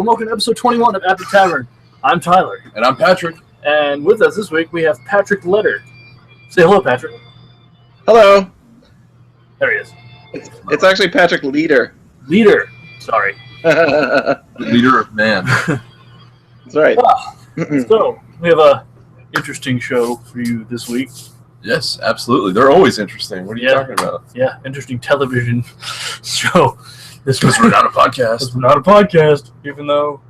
welcome to episode 21 of At the Tavern. I'm Tyler. And I'm Patrick. And with us this week, we have Patrick Letter. Say hello, Patrick. Hello. There he is. It's actually Patrick Leader. Leader. Sorry. Leader of man. That's right. So, we have a interesting show for you this week. Yes, absolutely. They're always interesting. What are you talking about? Yeah, interesting television show. This was We're not a podcast. We're not a podcast, even though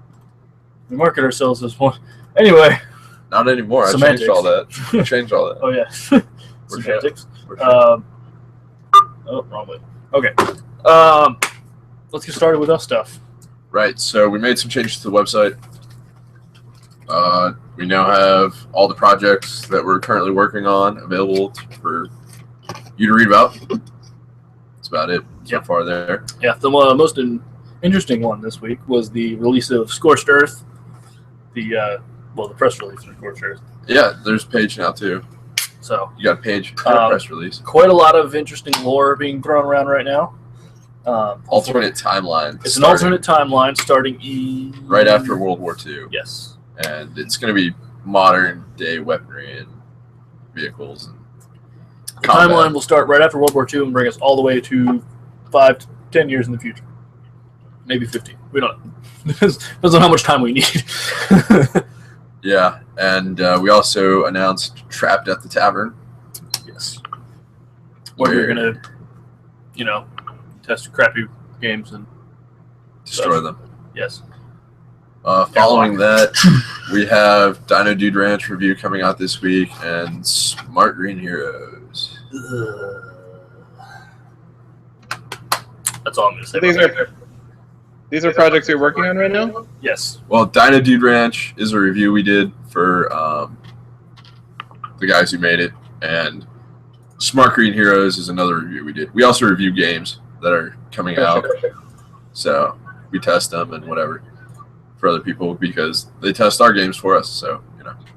we market ourselves as one. Anyway. Not anymore. Semantics. I changed all that. Oh, yeah. Semantics. Wrong way. Okay. Let's get started with us stuff. Right, so we made some changes to the website. We now have all the projects that we're currently working on available for you to read about. That's about it so far there. Yeah, the most interesting one this week was the release of Scorched Earth. The press release of Scorched Earth. Yeah, there's a page now too. So you got a page and a press release. Quite a lot of interesting lore being thrown around right now. Alternate timeline. It's an alternate timeline starting right after World War II. Yes. And it's going to be modern day weaponry and vehicles. And the timeline will start right after World War II and bring us all the way to 5 to 10 years in the future. Maybe 15. We don't know. Depends on how much time we need. Yeah, and we also announced Trapped at the Tavern. Yes. Where you're going to, test crappy games and destroy them. Yes. Following that, we have Dino Dude Ranch review coming out this week and Smart Green Heroes. That's all I'm going to say. These are projects you're working on right now? Yes. Well, Dino Dude Ranch is a review we did for the guys who made it, and Smart Green Heroes is another review we did. We also review games that are coming out, so we test them and whatever for other people because they test our games for us, so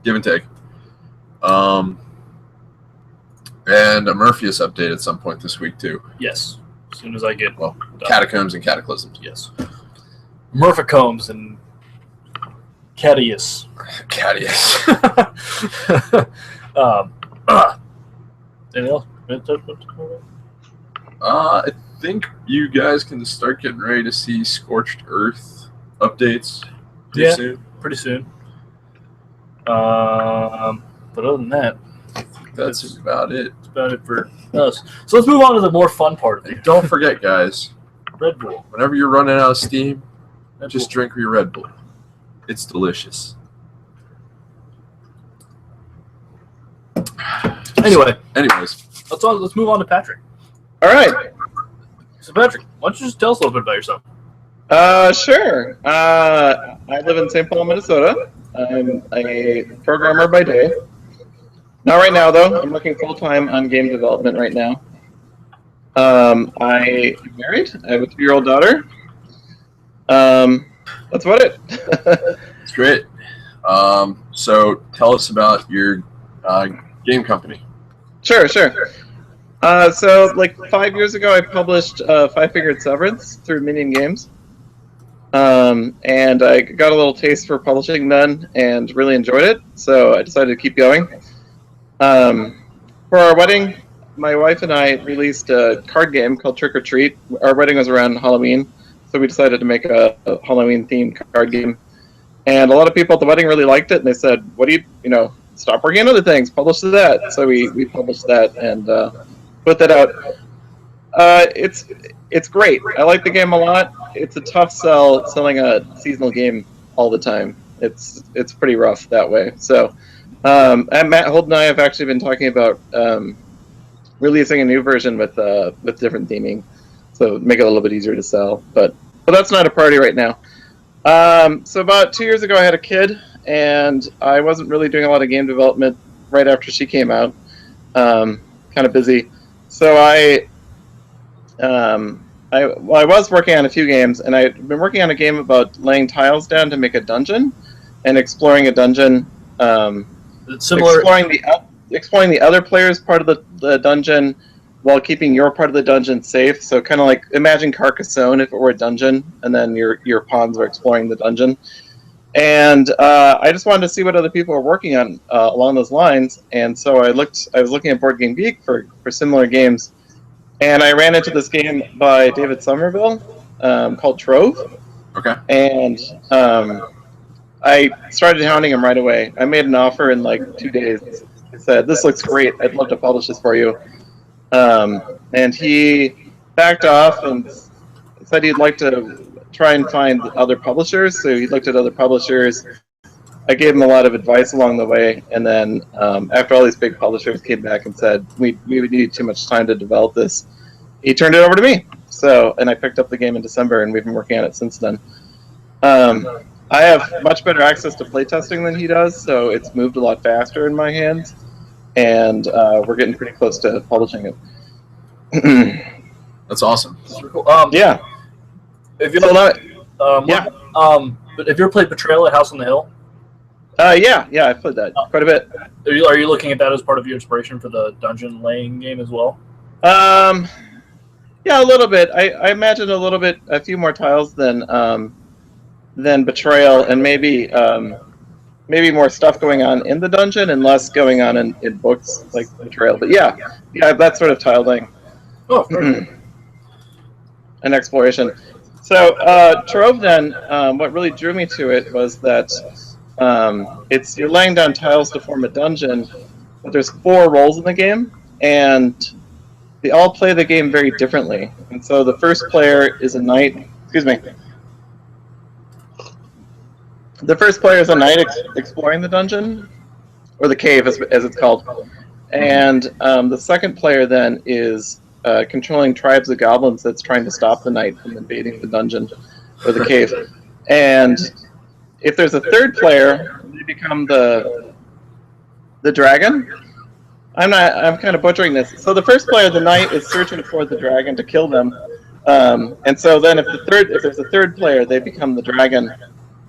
give and take. And a Murpheus update at some point this week too. Yes, as soon as I get done. Catacombs and Cataclysms. Yes, Murphicombs and Cadius. Anything else? I think you guys can start getting ready to see Scorched Earth updates soon. Pretty soon. But other than that, I think that's about it. That's about it for us. So let's move on to the more fun part of it. Don't forget, guys. Red Bull. Whenever you're running out of steam, just drink your Red Bull. It's delicious. Anyways, let's move on to Patrick. All right. So Patrick, why don't you just tell us a little bit about yourself? Sure. I live in St. Paul, Minnesota. I'm a programmer by day. Not right now, though. I'm working full-time on game development right now. I am married. I have a 2-year-old daughter. That's about it. That's great. So tell us about your game company. Sure. So 5 years ago, I published Five Fingered Severance through Minion Games. And I got a little taste for publishing then and really enjoyed it, so I decided to keep going. For our wedding, my wife and I released a card game called Trick or Treat. Our wedding was around Halloween, so we decided to make a Halloween-themed card game. And a lot of people at the wedding really liked it, and they said, what do you stop working on other things, publish that. So we published that and put that out. It's great. I like the game a lot. It's a tough sell selling a seasonal game all the time. It's pretty rough that way. So and Matt Holt and I have actually been talking about releasing a new version with different theming, so make it a little bit easier to sell. But that's not a priority right now. So about 2 years ago, I had a kid, and I wasn't really doing a lot of game development right after she came out. Kind of busy. So I was working on a few games, and I'd been working on a game about laying tiles down to make a dungeon and exploring a dungeon. Exploring the other player's part of the dungeon, while keeping your part of the dungeon safe. So kind of like imagine Carcassonne if it were a dungeon, and then your pawns are exploring the dungeon. And I just wanted to see what other people were working on along those lines. And so I was looking at Board Game Geek for similar games, and I ran into this game by David Somerville called Trove. Okay. And I started hounding him right away. I made an offer in like 2 days. I said, "This looks great. I'd love to publish this for you." And he backed off and said he'd like to try and find other publishers. So he looked at other publishers. I gave him a lot of advice along the way, and then after all these big publishers came back and said we would need too much time to develop this, he turned it over to me. So, and I picked up the game in December, and we've been working on it since then. I have much better access to playtesting than he does, so it's moved a lot faster in my hands, and we're getting pretty close to publishing it. That's awesome. Cool. Yeah. If you Yeah. But if you ever played Betrayal at House on the Hill, Yeah, I played that quite a bit. are you looking at that as part of your inspiration for the dungeon laying game as well? Yeah, a little bit. I imagine a few more tiles than Betrayal, and maybe more stuff going on in the dungeon and less going on in books like Betrayal. But yeah, that sort of tile thing. Oh, and exploration. So Trove then, what really drew me to it was that you're laying down tiles to form a dungeon, but there's 4 roles in the game, and they all play the game very differently. And so the first player is a knight. Excuse me. The first player is a knight exploring the dungeon, or the cave as it's called. And the second player then is controlling tribes of goblins that's trying to stop the knight from invading the dungeon or the cave. And if there's a third player, they become the dragon. I'm kind of butchering this. So the first player, the knight, is searching for the dragon to kill them. And so then if there's a third player, they become the dragon.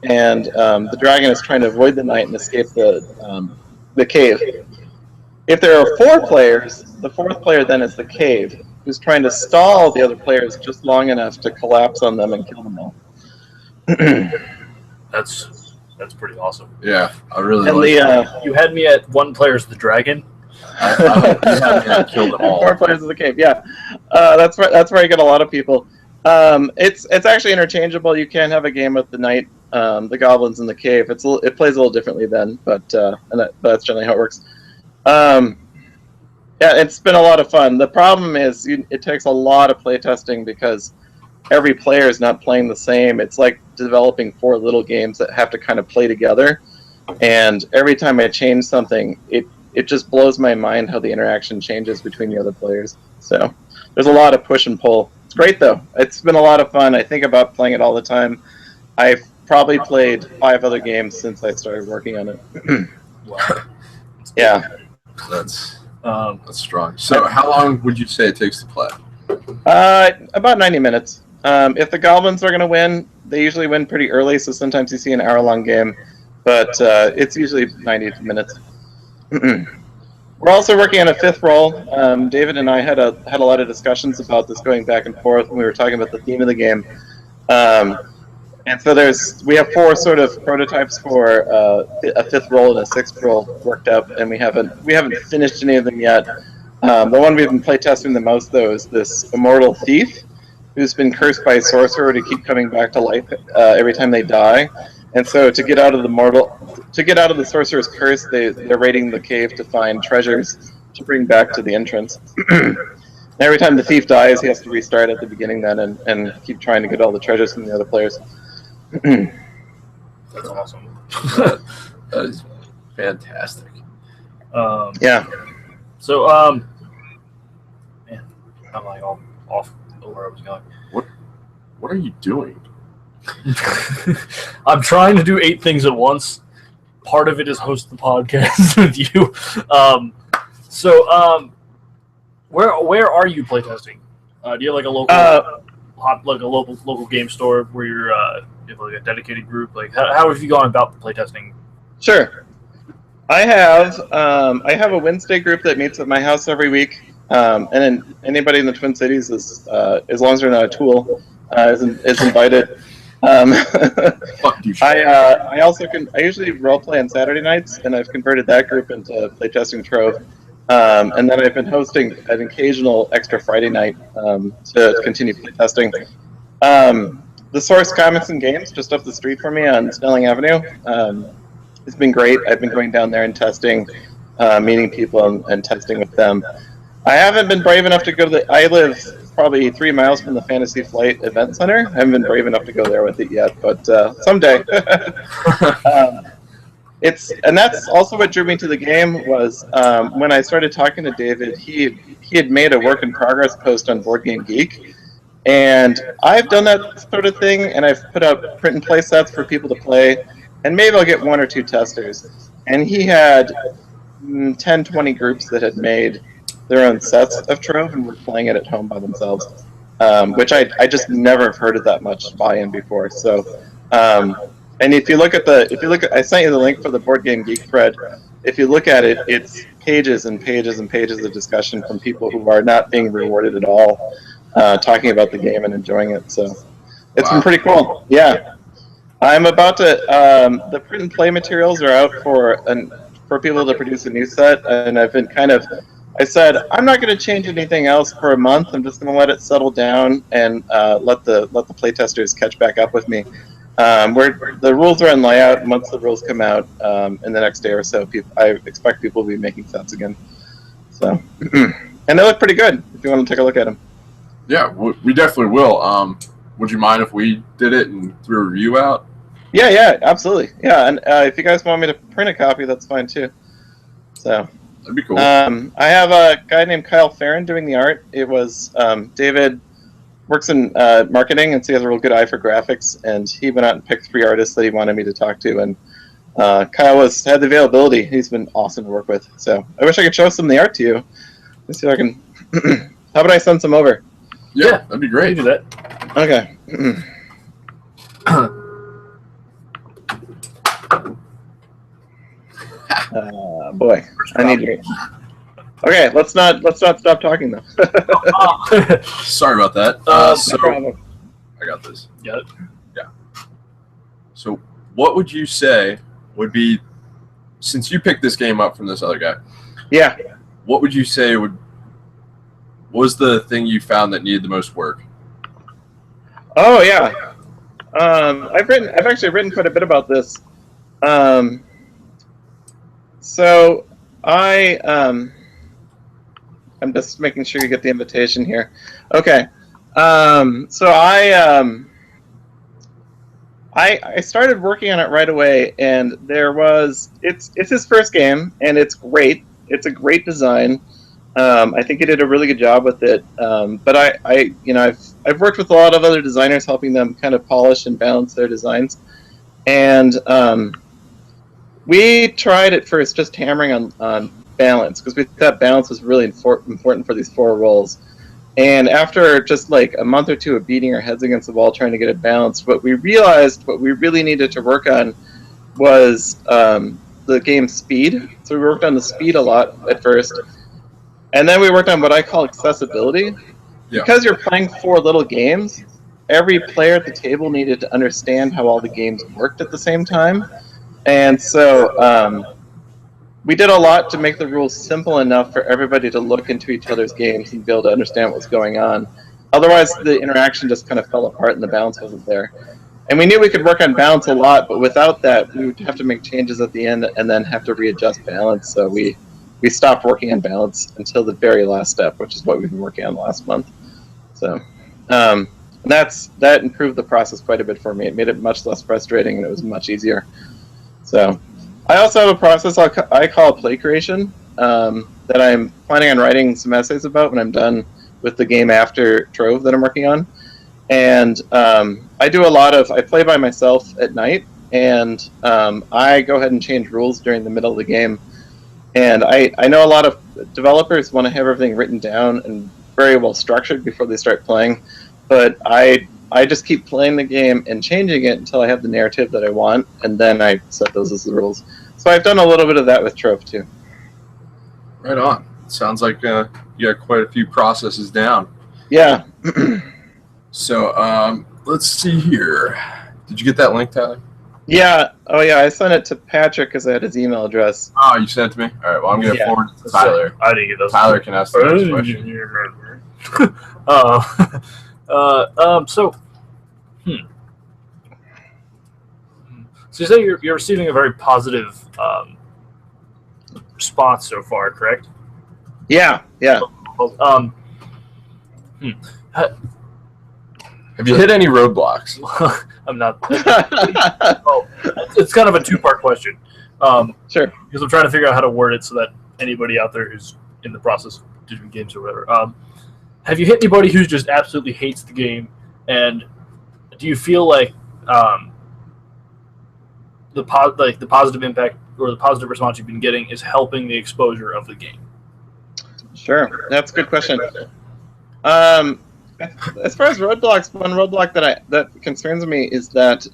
And the dragon is trying to avoid the knight and escape the cave. If there are 4 players, the fourth player then is the cave, who's trying to stall the other players just long enough to collapse on them and kill them all. That's pretty awesome. Yeah, I really And like You had me at 1 player as the dragon. I killed them all. 4 players of the cave, yeah. That's where I get a lot of people. It's actually interchangeable. You can have a game with the knight, the goblins, in the cave. It plays a little differently then, but that's generally how it works. Yeah, it's been a lot of fun. The problem is it takes a lot of playtesting because every player is not playing the same. It's like developing 4 little games that have to kind of play together. And every time I change something, it just blows my mind how the interaction changes between the other players. So there's a lot of push and pull. It's great, though. It's been a lot of fun. I think about playing it all the time. I've probably played 5 other games since I started working on it. Wow. Yeah. That's strong. So how long would you say it takes to play? About 90 minutes. If the goblins are going to win, they usually win pretty early, so sometimes you see an hour-long game, but it's usually 90 minutes. We're also working on a 5th role. David and I had a lot of discussions about this going back and forth when we were talking about the theme of the game. And so we have 4 sort of prototypes for a 5th role and a 6th role worked up, and we haven't finished any of them yet. The one we've been playtesting the most, though, is this immortal thief who's been cursed by a sorcerer to keep coming back to life every time they die. And so to get out of the sorcerer's curse, they're raiding the cave to find treasures to bring back to the entrance. Every time the thief dies, he has to restart at the beginning then and keep trying to get all the treasures from the other players. That's awesome. That is fantastic. Yeah. So, man, I'm like all off where I was going. What are you doing? I'm trying to do 8 things at once. Part of it is host the podcast with you. Where are you playtesting? Do you have like a local local game store where you have like a dedicated group? Like how have you gone about the playtesting? Sure. I have a Wednesday group that meets at my house every week. And then anybody in the Twin Cities is, as long as they're not a tool, is invited. Fuck you. I also I usually role play on Saturday nights, and I've converted that group into playtesting Trove. And then I've been hosting an occasional extra Friday night to continue playtesting. The Source Comics and Games, just up the street from me on Snelling Avenue, it's been great. I've been going down there and testing, meeting people and testing with them. I haven't been brave enough to go to I live probably 3 miles from the Fantasy Flight Event Center. I haven't been brave enough to go there with it yet, but someday. And that's also what drew me to the game was when I started talking to David, he had made a work in progress post on Board Game Geek. And I've done that sort of thing, and I've put out print and play sets for people to play, and maybe I'll get 1 or 2 testers. And he had 10, 20 groups that had made their own sets of Trove and were playing it at home by themselves, which I just never have heard of that much buy-in before. So, and if you look at I sent you the link for the Board Game Geek thread. If you look at it, it's pages and pages and pages of discussion from people who are not being rewarded at all, talking about the game and enjoying it. So, it's been pretty cool. Yeah, I'm about to. The print and play materials are out for people to produce a new set, and I've been I said, I'm not going to change anything else for a month. I'm just going to let it settle down and let the playtesters catch back up with me. The rules are in layout. Once the rules come out in the next day or so, I expect people will be making sets again. So, and they look pretty good if you want to take a look at them. Yeah, we definitely will. Would you mind if we did it and threw a review out? Yeah, absolutely. Yeah, and if you guys want me to print a copy, that's fine too. So. That'd be cool. I have a guy named Kyle Farron doing the art. It was David works in marketing, and so he has a real good eye for graphics. And he went out and picked 3 artists that he wanted me to talk to. And Kyle had the availability. He's been awesome to work with. So I wish I could show some of the art to you. Let's see if I can. How about I send some over? Yeah, that'd be great. Do that. Okay. Boy, I need you. Okay, let's not stop talking though. Sorry about that. No problem. I got this. Got it. Yeah. So, what would you say would be, since you picked this game up from this other guy? Yeah. What would you say was the thing you found that needed the most work? Oh yeah. I've actually written quite a bit about this. So I'm just making sure you get the invitation here. Okay. So I started working on it right away, and it's his first game, and it's great. It's a great design. I think he did a really good job with it. But I've worked with a lot of other designers, helping them kind of polish and balance their designs, and we tried at first just hammering on balance, because we thought balance was really important for these 4 roles. And after just like a month or 2 of beating our heads against the wall trying to get it balanced, what we realized what we really needed to work on was the game's speed. So we worked on the speed a lot at first. And then we worked on what I call accessibility. Yeah. Because you're playing 4 little games, every player at the table needed to understand how all the games worked at the same time. And so we did a lot to make the rules simple enough for everybody to look into each other's games and be able to understand what's going on. Otherwise, the interaction just kind of fell apart and the balance wasn't there. And we knew we could work on balance a lot, but without that, we would have to make changes at the end and then have to readjust balance. So we stopped working on balance until the very last step, which is what we've been working on last month. So that improved the process quite a bit for me. It made it much less frustrating, and it was much easier. So I also have a process I call play creation that I'm planning on writing some essays about when I'm done with the game after Trove that I'm working on. And I play by myself at night, and I go ahead and change rules during the middle of the game. And I know a lot of developers want to have everything written down and very well structured before they start playing, but I just keep playing the game and changing it until I have the narrative that I want, and then I set those as the rules. So I've done a little bit of that with Trove too. Right on. Sounds like you you got quite a few processes down. Yeah. So let's see here. Did you get that link, Tyler? Yeah. Oh, yeah. I sent it to Patrick because I had his email address. Oh, you sent it to me? All right. Well, I'm going to forward it to Tyler. I didn't get those. Tyler can ask the next question. So you say you're receiving a very positive response so far, correct? Yeah. Yeah. Have you hit any roadblocks? I'm not. Well, it's kind of a two-part question. Sure. Because I'm trying to figure out how to word it so that anybody out there who's in the process of doing games or whatever. Have you hit anybody who just absolutely hates the game, and do you feel like the positive impact or the positive response you've been getting is helping the exposure of the game? Sure, that's a good question. As far as roadblocks, one roadblock that concerns me is that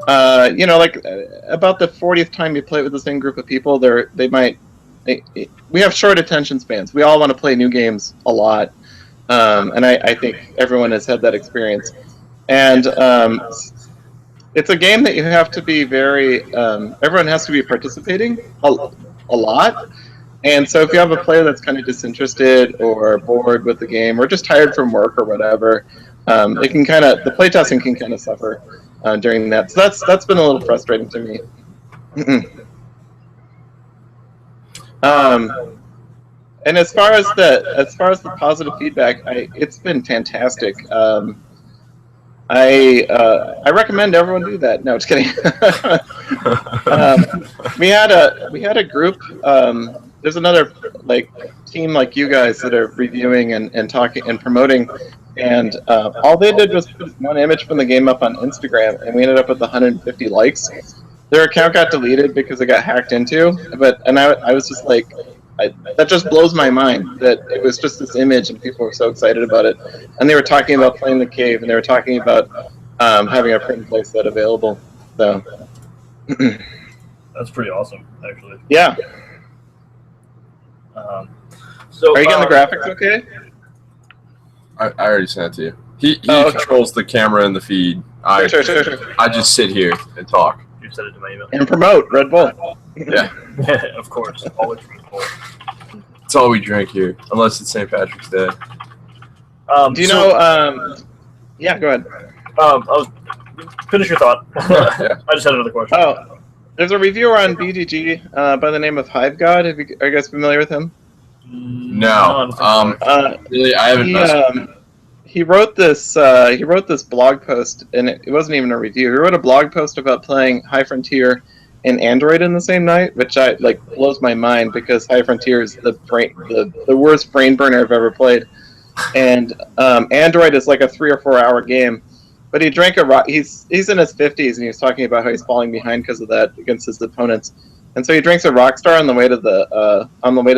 about the 40th time you play it with the same group of people, we have short attention spans. We all want to play new games a lot, and I think everyone has had that experience. And it's a game that you have to be everyone has to be participating a lot. And so if you have a player that's kind of disinterested or bored with the game or just tired from work or whatever, the playtesting can kind of suffer during that. So that's been a little frustrating to me. And as far as the positive feedback, it's been fantastic. I recommend everyone do that. No, just kidding. We had a group. There's another team like you guys that are reviewing and talking and promoting, and all they did was put one image from the game up on Instagram, and we ended up with 150 likes. Their account got deleted because it got hacked into, and I was just like, that just blows my mind that it was just this image and people were so excited about it, and they were talking about playing the cave, and they were talking about having a print and play set available. So that's pretty awesome, actually. Yeah. So are you getting the graphics okay? I already sent it to you. He controls the camera and the feed. Sure. I just sit here and talk. You sent it to my email. And promote Red Bull. Yeah. Of course. Always Red Bull. It's all we drink here, unless it's St. Patrick's Day. Do you know? Yeah, go ahead. Finish your thought. Yeah. I just had another question. Oh, there's a reviewer on BGG by the name of Hive God. Are you guys familiar with him? No. Really, I haven't. He wrote this blog post, and it wasn't even a review. He wrote a blog post about playing High Frontier and Android in the same night, which blows my mind because High Frontier is the worst brain burner I've ever played, and Android is like a 3 or 4 hour game. But he drank a rock. He's in his 50s, and he was talking about how he's falling behind because of that against his opponents. And so he drinks a Rockstar on the way to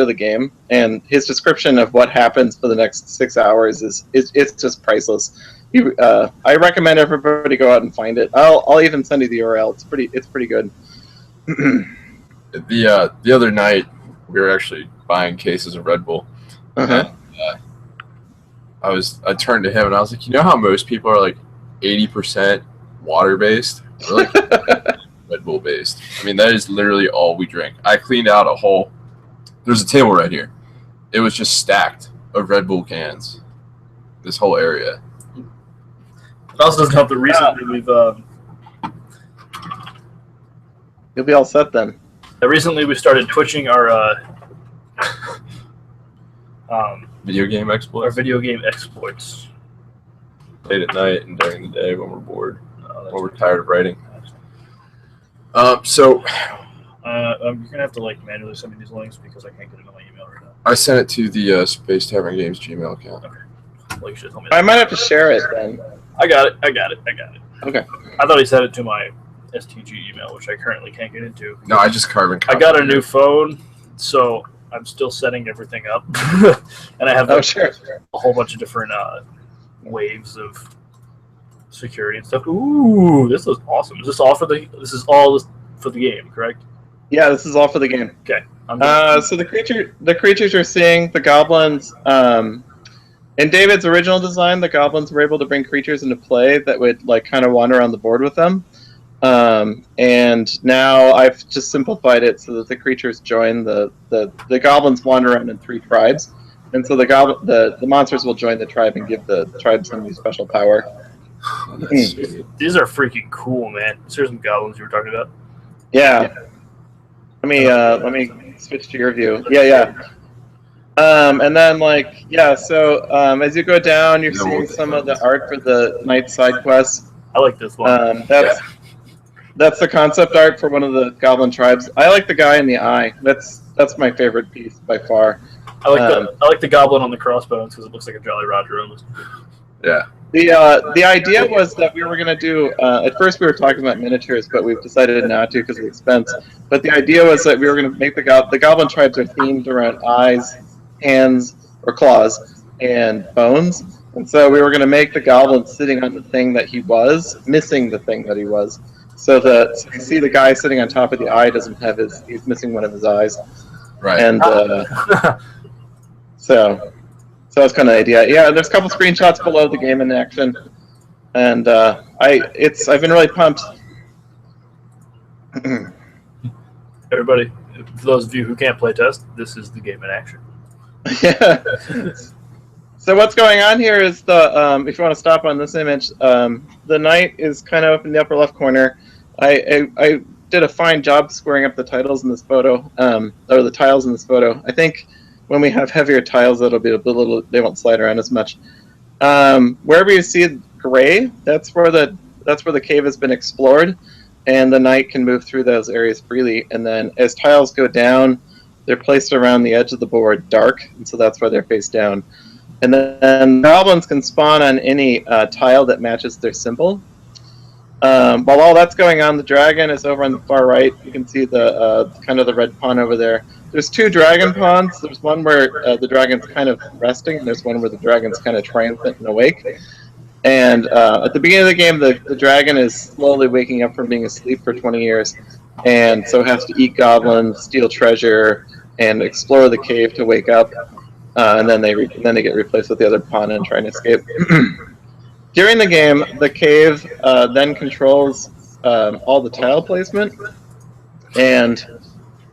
the game, and his description of what happens for the next 6 hours is just priceless. I recommend everybody go out and find it. I'll even send you the URL. It's pretty good. The other night we were actually buying cases of Red Bull. Uh-huh. And, I turned to him and I was like, you know how most people are like 80% water based? We're like Red Bull based. I mean, that is literally all we drink. I cleaned out there's a table right here. It was just stacked of Red Bull cans. This whole area. It also doesn't help that recently we've You'll be all set then. recently we started twitching our Video game exploits. our video game exploits. Late at night and during the day when we're bored, when we're tired of writing. So you're gonna have to manually send me these links because I can't get it on my email right now. I sent it to the Space Tavern Games Gmail account. Okay. Well, you should tell me. I might have to share it then. I got it. Okay. I thought he sent it to my STG email, which I currently can't get into. No, I just carbon I got a new phone, so I'm still setting everything up, and I have a whole bunch of different waves of security and stuff. Ooh, this is awesome. Is this all for the? This is all for the game, correct? Yeah, this is all for the game. Okay. So the creatures you're seeing, the goblins. In David's original design, the goblins were able to bring creatures into play that would like kind of wander around the board with them. And now I've just simplified it so that the creatures join the goblins wander around in 3 tribes, and so the monsters will join the tribe and give the tribe some new special power. These are freaking cool, man. Here's some goblins you were talking about. Yeah. Let me switch to your view. Yeah. And then so as you go down, you're seeing some of the art for the night side quests. I like this one. That's the concept art for one of the goblin tribes. I like the guy in the eye. That's my favorite piece by far. I like the goblin on the crossbones because it looks like a Jolly Roger almost. Yeah. The idea was that we were going to do. At first, we were talking about miniatures, but we've decided not to because of the expense. But the idea was that we were going to make the goblin tribes are themed around eyes, hands, or claws, and bones. And so we were going to make the goblin sitting on the thing that he was, missing the thing that he was. So you see the guy sitting on top of the eye doesn't have he's missing one of his eyes. Right. And so that's kind of the idea. Yeah, there's a couple screenshots below the game in action, and I've been really pumped. Everybody, for those of you who can't play test, this is the game in action. Yeah. So what's going on here is if you want to stop on this image, the knight is kind of up in the upper left corner. I did a fine job squaring up the titles in this photo, or the tiles in this photo. I think when we have heavier tiles, it'll be they won't slide around as much. Wherever you see gray, that's where the cave has been explored, and the knight can move through those areas freely. And then as tiles go down, they're placed around the edge of the board dark, and so that's why they're face down. And then goblins can spawn on any tile that matches their symbol. While all that's going on, the dragon is over on the far right. You can see the kind of the red pawn over there. There's 2 dragon pawns. There's one where the dragon's kind of resting, and there's one where the dragon's kind of triumphant and awake. And at the beginning of the game, the dragon is slowly waking up from being asleep for 20 years, and so has to eat goblins, steal treasure, and explore the cave to wake up. And then they get replaced with the other pawn and try and escape. During the game, the cave then controls all the tile placement, and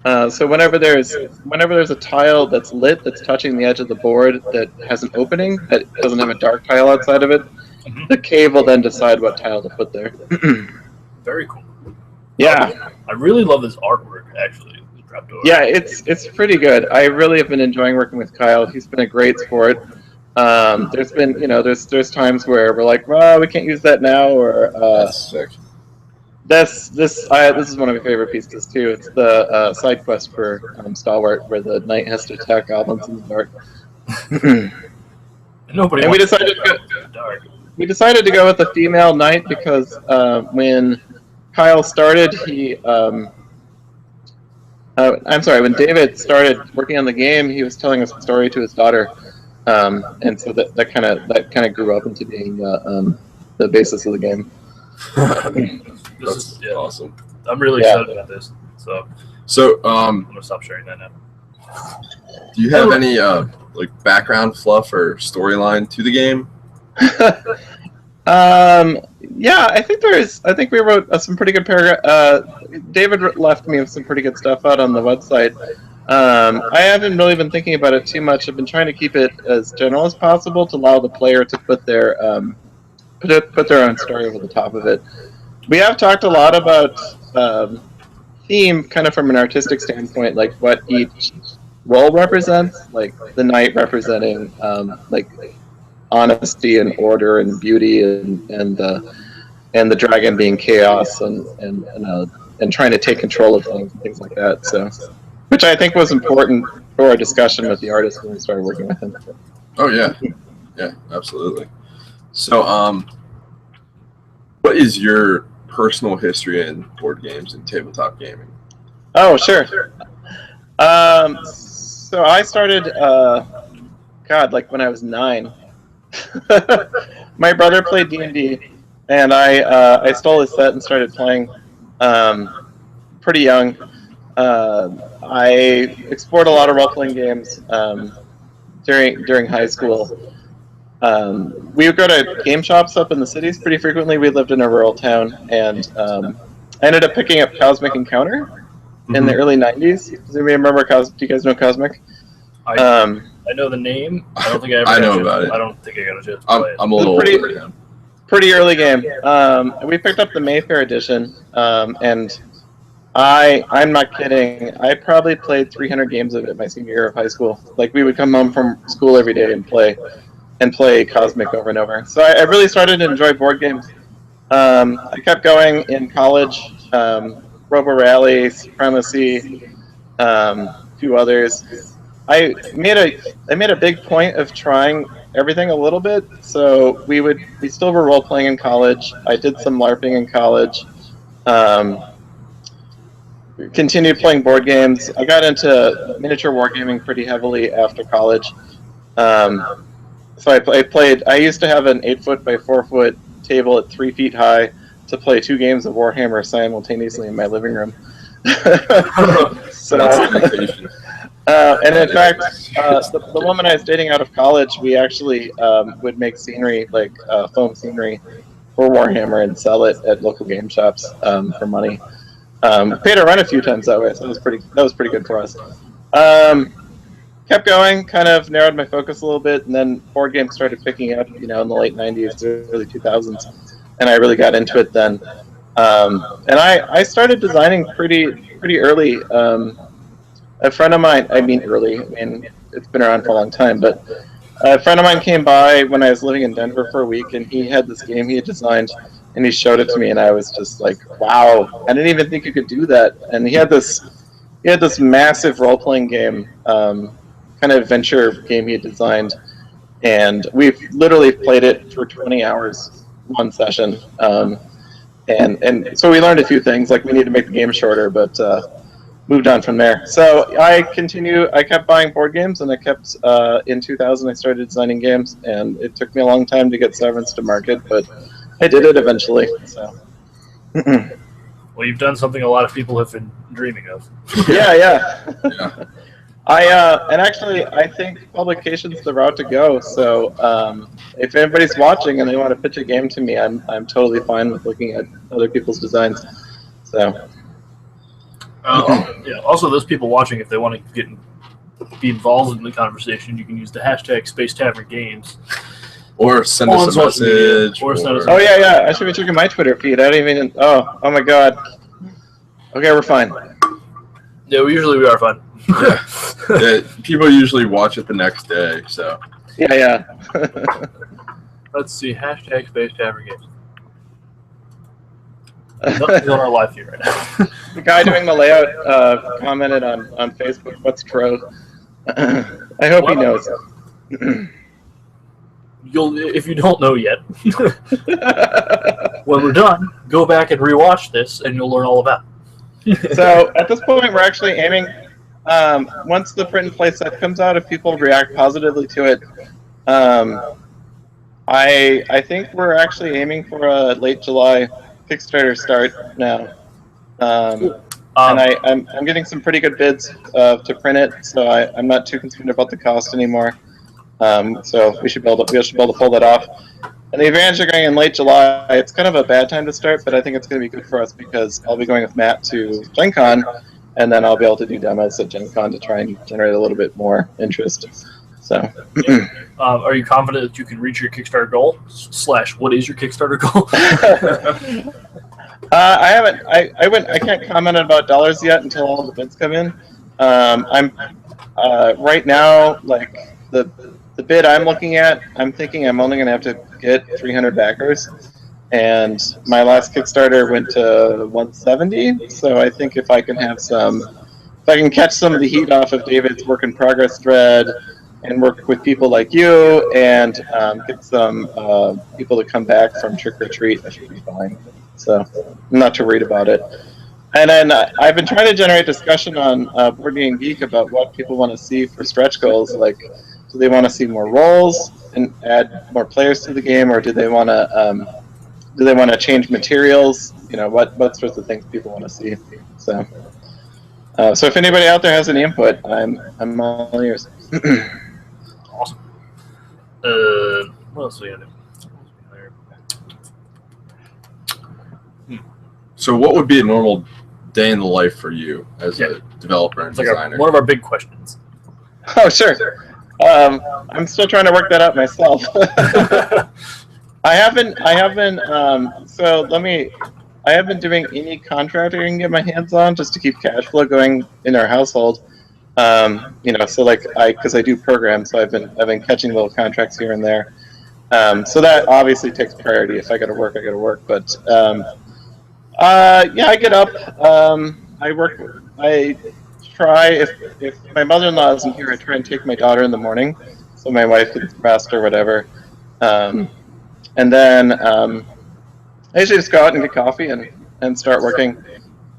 so whenever there's a tile that's lit that's touching the edge of the board that has an opening that doesn't have a dark tile outside of it, the cave will then decide what tile to put there. Very cool. Yeah, I really love this artwork actually. Yeah, it's pretty good. I really have been enjoying working with Kyle. He's been a great sport. There's been there's times where we're like, well, we can't use that now, or that's sick. This is one of my favorite pieces too. It's the side quest for Stalwart, where the knight has to attack goblins in the dark. And we decided to go with the female knight because when Kyle started, when David started working on the game, he was telling a story to his daughter, and so that kind of grew up into being the basis of the game. That's awesome. I'm really excited about this. So I'm gonna stop sharing that now. Do you have any background fluff or storyline to the game? Yeah, I think we wrote some pretty good paragraph. David left me with some pretty good stuff out on the website. I haven't really been thinking about it too much. I've been trying to keep it as general as possible to allow the player to put their own story over the top of it. We have talked a lot about theme, kind of from an artistic standpoint, like what each role represents, like the knight representing honesty and order and beauty, and the dragon being chaos and trying to take control of things like that. So, which I think was important for our discussion with the artist when we started working with him. Oh yeah, absolutely. So, what is your personal history in board games and tabletop gaming? Oh, sure. So I started, when I was 9. My brother played D&D, and I stole his set and started playing pretty young. I explored a lot of role-playing games during high school. We would go to game shops up in the cities pretty frequently. We lived in a rural town, and I ended up picking up Cosmic Encounter in the early 90s. Does anybody remember Cosmic? Do you guys know Cosmic? I know the name. I don't think I ever I know got about it. it. I don't think I got a chance to play it. I'm a little older than him. Pretty early game. We picked up the Mayfair edition, and I'm not kidding. I probably played 300 games of it my senior year of high school. Like, we would come home from school every day and play Cosmic over and over. So I really started to enjoy board games. I kept going in college. Robo Rally, Supremacy, a few others. I made a big point of trying everything a little bit. So we still were role playing in college. I did some LARPing in college. Continued playing board games. I got into miniature wargaming pretty heavily after college. So I played. I used to have an 8-foot by 4-foot table at 3 feet high to play 2 games of Warhammer simultaneously in my living room. So, and in fact, the woman I was dating out of college, we actually would make scenery, like foam scenery, for Warhammer and sell it at local game shops for money. Paid her rent a few times that way, so that was pretty good for us. Kept going, kind of narrowed my focus a little bit, and then board games started picking up, in the late 90s, early 2000s, and I really got into it then. And I started designing pretty early. A friend of mine, early, it's been around for a long time, but a friend of mine came by when I was living in Denver for a week, and he had this game he had designed, and he showed it to me, and I was just like, wow, I didn't even think you could do that. And he had this massive role-playing game, kind of adventure game he had designed, and we've literally played it for 20 hours one session. And so we learned a few things, like we need to make the game shorter, but moved on from there. So I kept buying board games, and I kept, in 2000 I started designing games, and it took me a long time to get Severance to market, but I did it eventually. So. Well, you've done something a lot of people have been dreaming of. Yeah. And actually, I think publication's the route to go. So if anybody's watching and they want to pitch a game to me, I'm totally fine with looking at other people's designs. So. Also, those people watching, if they want to be involved in the conversation, you can use the hashtag Space Tavern Games. Or send us a message. Oh yeah. I should be checking my Twitter feed. I don't even. Oh my God. Okay, we're fine. Yeah, we are fine. Yeah, people usually watch it the next day, so. Yeah. Let's see, hashtag Space Tavern Games. Nothing's on our live feed right now. The guy doing the layout commented on Facebook, "What's Crow?" I hope he knows. If you don't know yet, when we're done, go back and rewatch this, and you'll learn all about it. So at this point, we're actually aiming. Once the print and play set comes out, if people react positively to it, I think we're actually aiming for a late July Kickstarter start now. And I'm getting some pretty good bids to print it, so I'm not too concerned about the cost anymore. So we should be able to pull that off. And the advantage of going in late July, it's kind of a bad time to start, but I think it's going to be good for us because I'll be going with Matt to Gen Con, and then I'll be able to do demos at Gen Con to try and generate a little bit more interest. So, are you confident that you can reach your Kickstarter goal? / what is your Kickstarter goal? I haven't. I can't comment about dollars yet until all the bids come in. I'm right now, like the bid I'm looking at, I'm thinking I'm only going to have to get 300 backers, and my last Kickstarter went to 170. So I think if I can catch some of the heat off of David's work in progress thread, and work with people like you, and get some people to come back from Trick or Treat, I should be fine. So I'm not too worried about it. And then I've been trying to generate discussion on Board Game Geek about what people want to see for stretch goals. Like, do they want to see more roles and add more players to the game, or do they want to change materials? What sorts of things people want to see? So. So if anybody out there has any input, I'm all ears. Awesome. What else do we have? So what would be a normal day in the life for you as a developer and It's like designer? one of our big questions. Oh, sure. I'm still trying to work that out myself. I haven't, I haven't been doing any contracting I can get my hands on just to keep cash flow going in our household. So like because I do programs, so I've been catching little contracts here and there. So that obviously takes priority. If I got to work, I got to work. But I get up. I work. I try if my mother-in-law isn't here, I try and take my daughter in the morning, so my wife gets rest or whatever. And then I usually just go out and get coffee and start working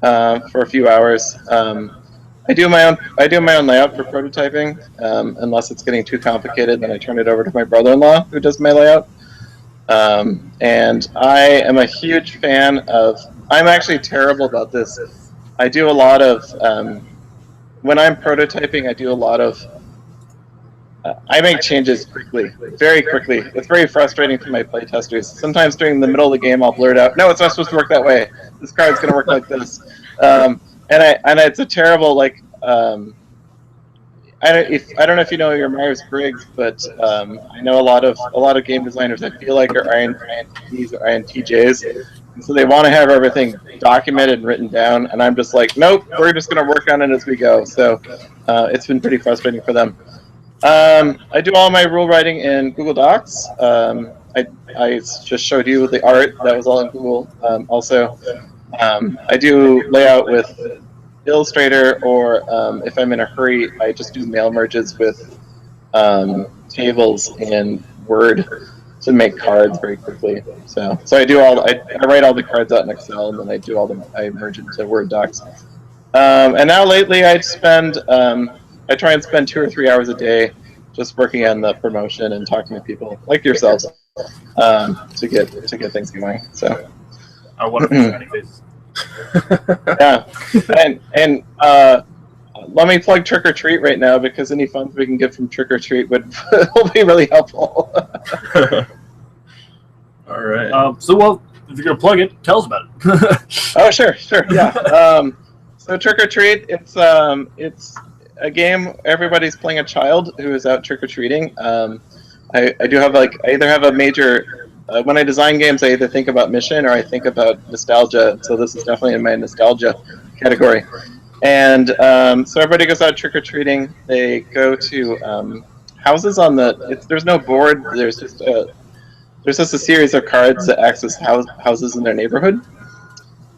for a few hours. I do my own layout for prototyping. Unless it's getting too complicated, then I turn it over to my brother-in-law who does my layout. And I am a huge fan of. I'm actually terrible about this. I do a lot of when I'm prototyping. I do a lot of. I make changes quickly, very quickly. It's very frustrating for my playtesters. Sometimes during the middle of the game, I'll blurt out, "No, it's not supposed to work that way. This card's going to work like this." And it's a terrible like. I don't know if you know your Myers-Briggs, but I know a lot of game designers I feel like are INTPs or INTJs, and so they want to have everything documented and written down, and I'm just like, nope, we're just going to work on it as we go. So it's been pretty frustrating for them. I do all my rule writing in Google Docs. I just showed you the art that was all in Google. Also, I do layout with Illustrator, or if I'm in a hurry, I just do mail merges with tables in Word to make cards very quickly. So I do I write all the cards out in Excel, and then I merge it into Word docs. And now lately, I try and spend 2 or 3 hours a day just working on the promotion and talking to people like yourselves to get things going. So Our wonderful shiny faces. yeah, and let me plug Trick or Treat right now, because any funds we can get from Trick or Treat will be really helpful. All right. Well, if you're gonna plug it, tell us about it. Oh, sure, yeah. So Trick or Treat, it's a game. Everybody's playing a child who is out trick or treating. I do have I either have a major. When I design games, I either think about mission or I think about nostalgia. So this is definitely in my nostalgia category. And so everybody goes out trick or treating. They go to houses on there's no board. There's just a series of cards that access houses in their neighborhood.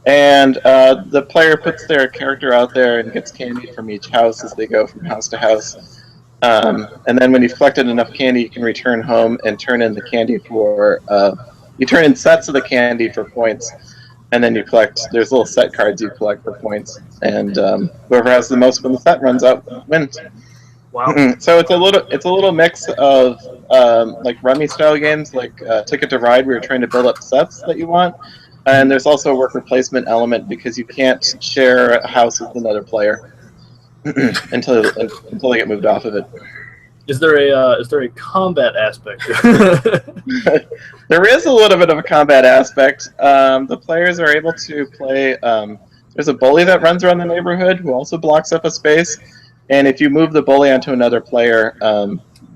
And the player puts their character out there and gets candy from each house as they go from house to house. And then when you've collected enough candy, you can return home and turn in the candy for. You turn in sets of the candy for points, and then you collect. There's little set cards you collect for points, and whoever has the most when the set runs out wins. Wow! So it's a little mix of like Rummy style games, like Ticket to Ride, where you're trying to build up sets that you want. And there's also a worker placement element, because you can't share a house with another player until they get moved off of it. Is there a combat aspect? There is a little bit of a combat aspect. The players are able to play. There's a bully that runs around the neighborhood who also blocks up a space, and if you move the bully onto another player,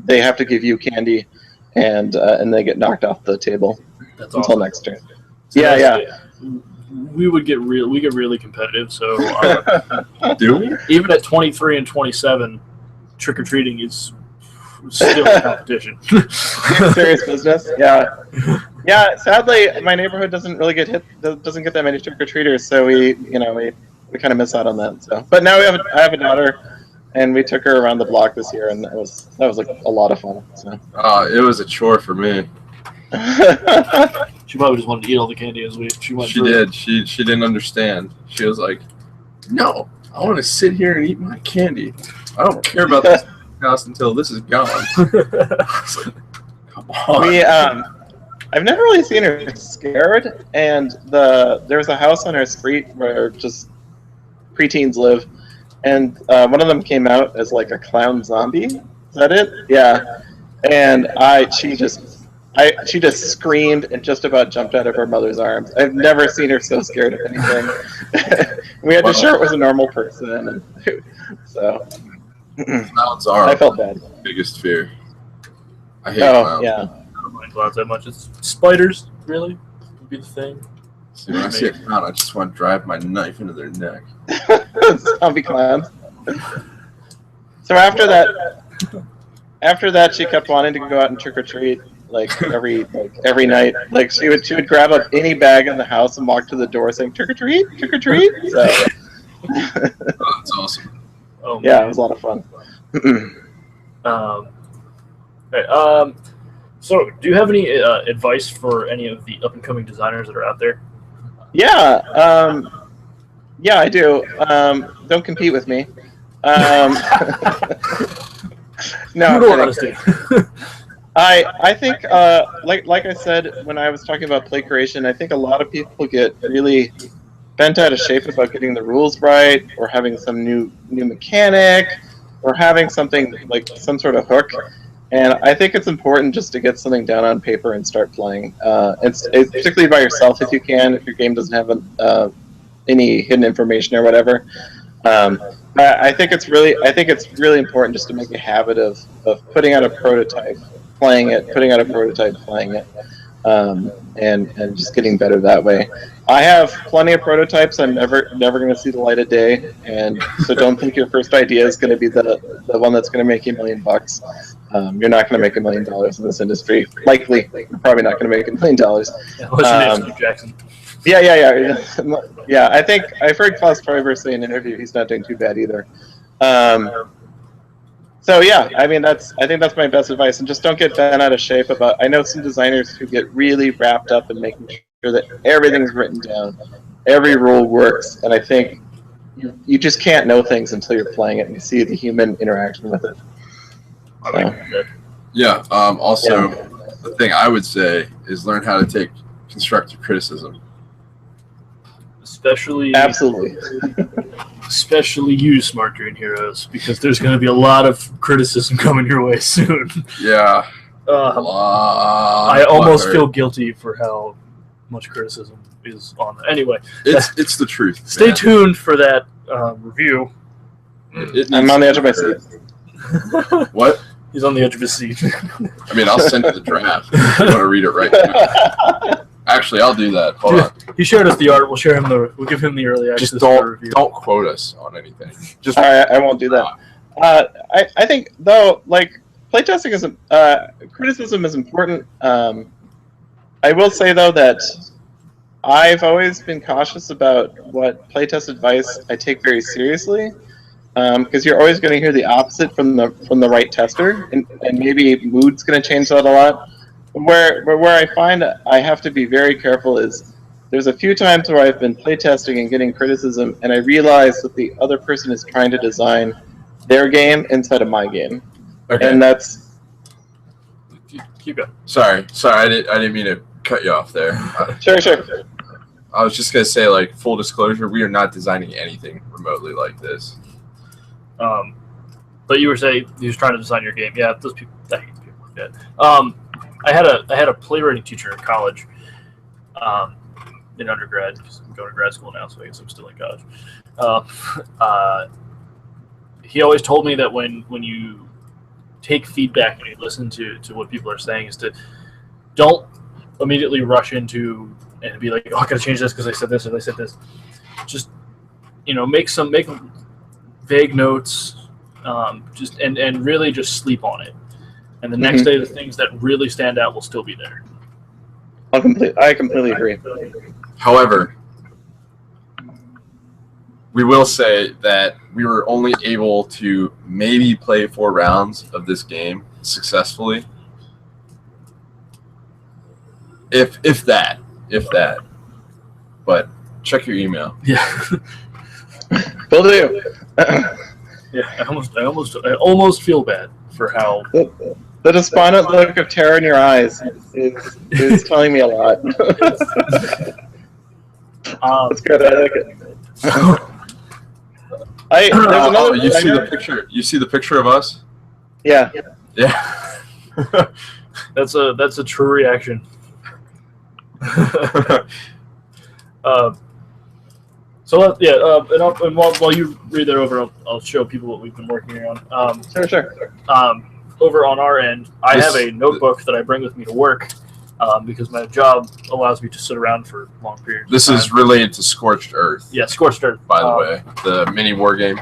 they have to give you candy, and they get knocked off the table until next turn. So yeah. We get really competitive. So Do we? even at 23 and 27, trick or treating is still a competition. Serious business. Yeah. Sadly, my neighborhood doesn't really get that many trick or treaters, so we kind of miss out on that. So, but now I have a daughter, and we took her around the block this year, and that was like a lot of fun. So. It was a chore for me. She probably just wanted to eat all the candy as she went through. She did. She didn't understand. She was like, "No, I want to sit here and eat my candy. I don't care about this house until this is gone." I was like, come on. I've never really seen her scared, and there's a house on our street where just preteens live, and one of them came out as like a clown zombie. Is that it? Yeah. And she just screamed and just about jumped out of her mother's arms. I've never seen her so scared of anything. We had to share it with a normal person, and so Clowns are I felt bad. Biggest fear. I hate Oh clowns. yeah. I don't mind clowns that much. It's spiders, really, would be the thing. See, when I see a clown, I just want to drive my knife into their neck. Zombie clowns. So after that, she kept wanting to go out and trick or treat every night. Like she would grab up any bag in the house and walk to the door saying trick or treat, trick or treat. So Oh, that's awesome. Oh, yeah, it was a lot of fun. Okay, so, do you have any advice for any of the up-and-coming designers that are out there? Yeah, I do. Don't compete with me. No, Brutal I'm honesty. kidding. I think, like I said when I was talking about play creation, I think a lot of people get really bent out of shape about getting the rules right, or having some new mechanic, or having something like some sort of hook. And I think it's important just to get something down on paper and start playing. It's particularly by yourself if you can, if your game doesn't have any hidden information or whatever. I think it's really important just to make a habit of putting out a prototype, playing it, putting out a prototype, playing it, and just getting better that way. I have plenty of prototypes. I'm never going to see the light of day, and so don't think your first idea is going to be the one that's going to make you $1 million. You're not going to make $1 million in this industry. Likely, you're probably not going to make $1 million. Unless your name's Jackson. Yeah. I've heard Klaus Teuber say in an interview he's not doing too bad either. So yeah, I think that's my best advice, and just don't get bent out of shape about. I know some designers who get really wrapped up in making sure that everything's written down, every rule works, and I think you just can't know things until you're playing it and you see the human interaction with it. Yeah. Also, the thing I would say is learn how to take constructive criticism. Absolutely. Especially you, Smart Green Heroes, because there's going to be a lot of criticism coming your way soon. Yeah. I almost feel guilty for how much criticism is on that. Anyway, it's the truth. Stay tuned for that review. I'm on the edge of my seat. What? He's on the edge of his seat. I mean, I'll send you the draft if you want to read it right now. Actually, I'll do that. Hold on. He shared us the art. We'll give him the early access. Just don't quote us on anything. Just all right, I won't do that. I think though, like playtesting is criticism is important. I will say though that I've always been cautious about what playtest advice I take very seriously, because you're always going to hear the opposite from the right tester, and maybe mood's going to change that a lot. Where I find I have to be very careful is there's a few times where I've been playtesting and getting criticism, and I realize that the other person is trying to design their game instead of my game, and that's. Keep going. Sorry, I didn't mean to cut you off there. Sure. I was just gonna say, like, full disclosure, we are not designing anything remotely like this. But you were saying he was trying to design your game. Yeah, those people. I hate people like that. I had a playwriting teacher in college, in undergrad, because I'm going to grad school now, so I guess I'm still in college. He always told me that when you take feedback and you listen to what people are saying, is to don't immediately rush into and be like, oh, I got to change this because I said this or they said this. Just make vague notes, and really just sleep on it. And the next day, the things that really stand out will still be there. I completely agree. However, we will say that we were only able to maybe play 4 rounds of this game successfully. If that. But check your email. Yeah. Will do. Yeah, I almost feel bad for how. The despondent look of terror in your eyes is telling me a lot. That's good. I like it. There's another. You see the picture? You see the picture of us? Yeah. Yeah. That's a true reaction. And while you read that over, I'll show people what we've been working on. Sure. Over on our end, I have a notebook that I bring with me to work because my job allows me to sit around for long periods. This is related to Scorched Earth. Yeah, Scorched Earth. By the way, the mini war game.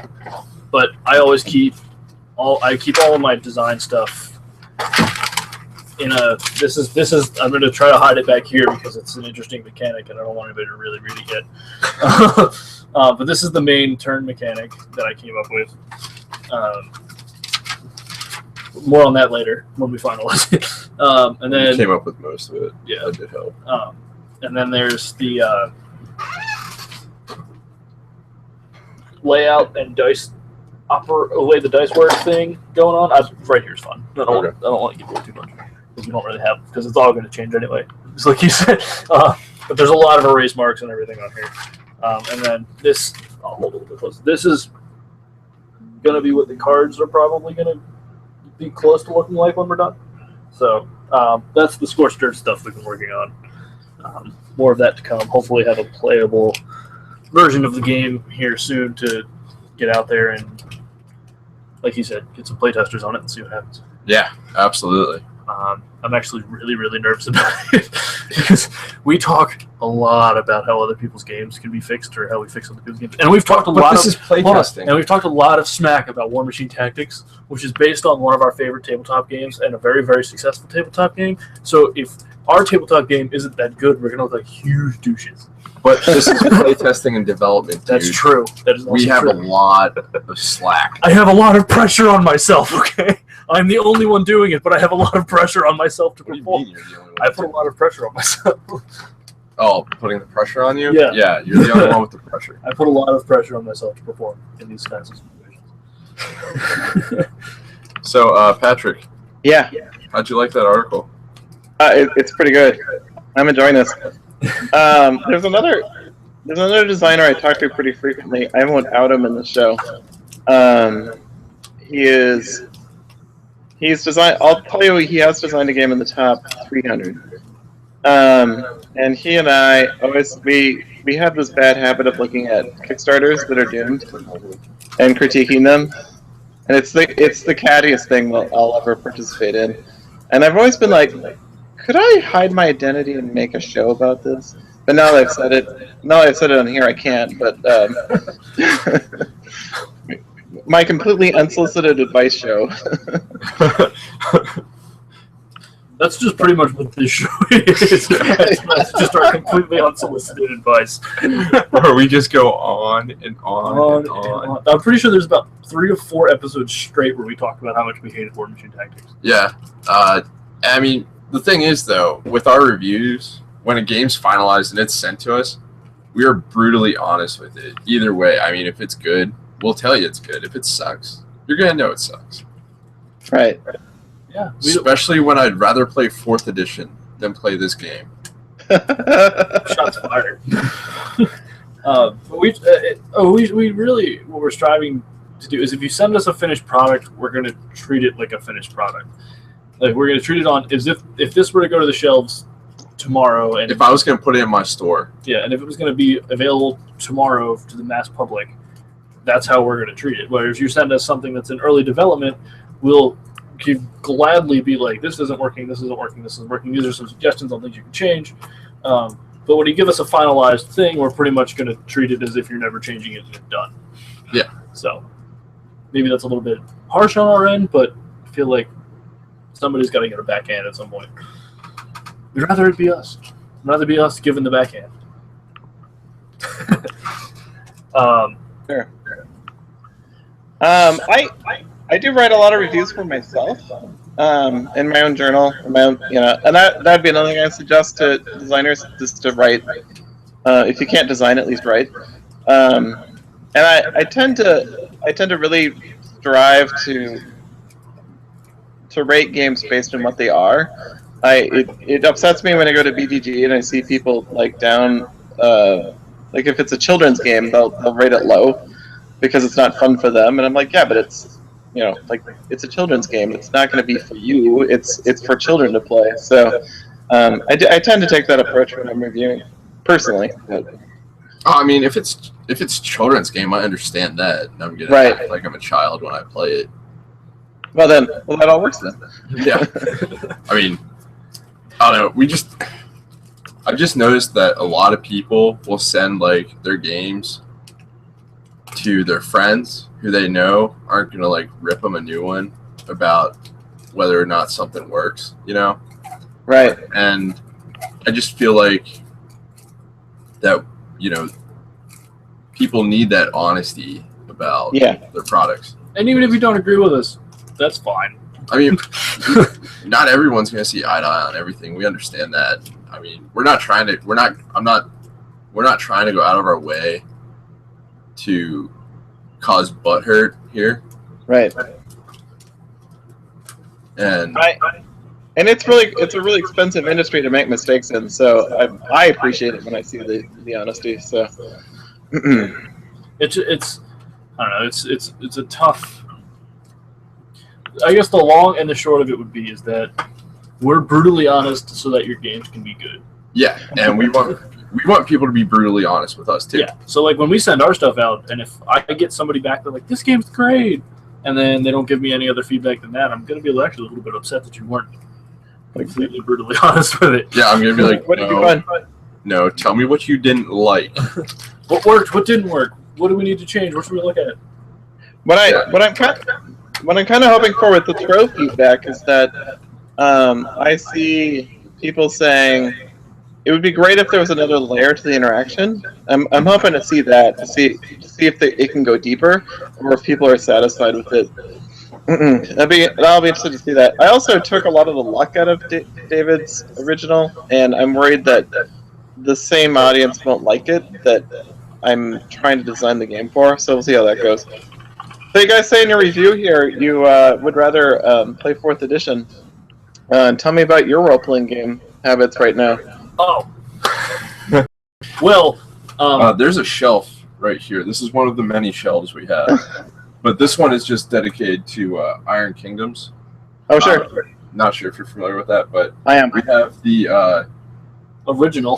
But I always keep all of my design stuff in a. This is. I'm going to try to hide it back here because it's an interesting mechanic, and I don't want anybody to really read it yet. But this is the main turn mechanic that I came up with. More on that later when we finalize it. And then you came up with most of it. Yeah, that did help. And then there's the layout and way the dice work thing going on. Right here's fun. I don't want to give away too much because we don't really have because it's all going to change anyway. Just like you said. But there's a lot of erase marks and everything on here. And then this, I'll hold it a little bit closer. This is going to be what the cards are probably going to be close to looking like when we're done. So that's the Scorched Earth stuff we've been working on. More of that to come. Hopefully have a playable version of the game here soon to get out there and, like you said, get some playtesters on it and see what happens. Yeah, absolutely. I'm actually really, really nervous about it because we talk a lot about how other people's games can be fixed or how we fix other people's games, and we've talked a lot. This is playtesting, and we've talked a lot of smack about War Machine Tactics, which is based on one of our favorite tabletop games and a very, very successful tabletop game. So if our tabletop game isn't that good, we're gonna look like huge douches. But this is playtesting and development. That's dude. true. That is also we have true. a lot of slack. I have a lot of pressure on myself. Okay. I'm the only one doing it, but I have a lot of pressure on myself to perform. I put a lot of pressure on myself. Oh, putting the pressure on you? Yeah. Yeah, you're the only one with the pressure. I put a lot of pressure on myself to perform in these kinds of situations. So, Patrick. Yeah. How'd you like that article? It's pretty good. I'm enjoying this. There's another designer I talk to pretty frequently. I won't out him in the show. He's designed. I'll tell you, he has designed a game in the top 300. And he and I we have this bad habit of looking at Kickstarters that are doomed and critiquing them. And it's the cattiest thing I'll ever participate in. And I've always been like, could I hide my identity and make a show about this? But now that I've said it on here, I can't. But my completely unsolicited advice show. That's just pretty much what this show is. That's just our completely unsolicited advice. Where we just go on and on and on. I'm pretty sure there's about 3 or 4 episodes straight where we talk about how much we hated War Machine Tactics. Yeah. I mean, the thing is, though, with our reviews, when a game's finalized and it's sent to us, we are brutally honest with it. Either way, I mean, if it's good, we'll tell you it's good. If it sucks, you're going to know it sucks. Right. Yeah. Especially when I'd rather play 4th edition than play this game. Shots fired. We really, what we're striving to do is if you send us a finished product, we're going to treat it like a finished product. Like we're going to treat it on as if this were to go to the shelves tomorrow, and if I was going to put it in my store, and if it was going to be available tomorrow to the mass public, that's how we're going to treat it. Whereas you send us something that's in early development, we'll gladly be like, this isn't working, this isn't working, this isn't working. These are some suggestions on things you can change. But when you give us a finalized thing, we're pretty much going to treat it as if you're never changing it and it's done. Yeah. So maybe that's a little bit harsh on our end, but I feel like somebody's got to get a backhand at some point. We'd rather it be us. We'd rather be us given the backhand. Sure. I do write a lot of reviews for myself in my own journal, and that'd be another thing I suggest to designers, just to write. If you can't design, at least write. And I tend to really strive to rate games based on what they are. It upsets me when I go to BGG and I see people like down, like if it's a children's game, they'll rate it low. because it's not fun for them. And I'm like, yeah, but it's, you know, like it's a children's game. It's not going to be for you. It's for children to play. So I tend to take that approach when I'm reviewing, personally. But. I mean, if it's children's game, I understand that. I'm gonna act like I'm a child when I play it. Well, that all works then. Yeah. I mean, I don't know. I've just noticed that a lot of people will send like their games to their friends who they know aren't gonna like rip them a new one about whether or not something works, you know? Right. And I just feel like that, you know, people need that honesty about their products. And even if you don't agree with us, that's fine. I mean, not everyone's going to see eye to eye on everything. We understand that. I mean, we're not trying to go out of our way to cause butthurt here. Right. And it's a really expensive industry to make mistakes in. So I appreciate it when I see the honesty. So it's I don't know. It's a tough. I guess the long and the short of it would be is that we're brutally honest so that your games can be good. Yeah, and we want people to be brutally honest with us too. Yeah. So like when we send our stuff out, and if I get somebody back that's like, this game's great, and then they don't give me any other feedback than that, I'm gonna be actually a little bit upset that you weren't completely brutally honest with it. Yeah, I'm gonna be like, what did you find? No, tell me what you didn't like. What worked? What didn't work? What do we need to change? What should we look at? What I'm kind of hoping for with the throw feedback is that I see people saying it would be great if there was another layer to the interaction. I'm hoping to see that to see if it can go deeper or if people are satisfied with it. I'll be interested to see that. I also took a lot of the luck out of David's original, and I'm worried that the same audience won't like it that I'm trying to design the game for. So we'll see how that goes. So you guys say in your review here you would rather play 4th edition. Tell me about your role-playing game habits right now. Oh. Well, there's a shelf right here. This is one of the many shelves we have. But this one is just dedicated to Iron Kingdoms. Oh, sure. Not sure if you're familiar with that, but I am. We have the original,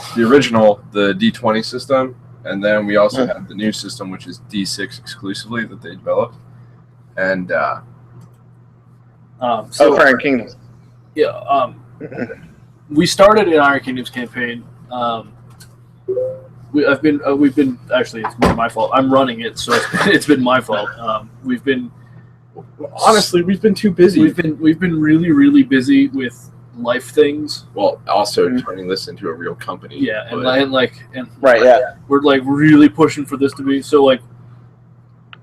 the D20 system, and then we also have the new system, which is D6 exclusively that they developed. And so Iron Kingdoms. Yeah. We started an Iron Kingdoms campaign. We've been actually, it's more my fault. I'm running it, so it's been my fault. We've been too busy. We've been really, really busy with life things. Well, also turning this into a real company. Yeah, and we're like really pushing for this to be so like.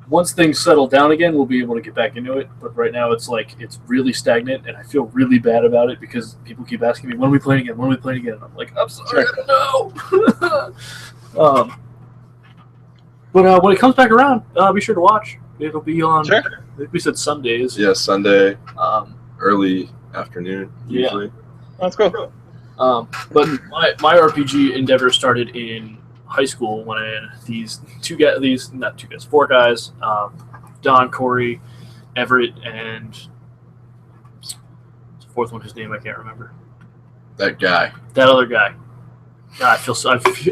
Once things settle down again, we'll be able to get back into it. But right now, it's really stagnant, and I feel really bad about it because people keep asking me, "When are we playing again? When are we playing again?" And I'm like, "I'm sorry, no." But when it comes back around, be sure to watch. It'll be on. Sure. I think we said Sundays. Yeah, Sunday. Early afternoon. Usually. Yeah. That's cool. But my RPG endeavor started in high school when four guys, Don, Corey, Everett, and the fourth one, whose name I can't remember. That other guy. God,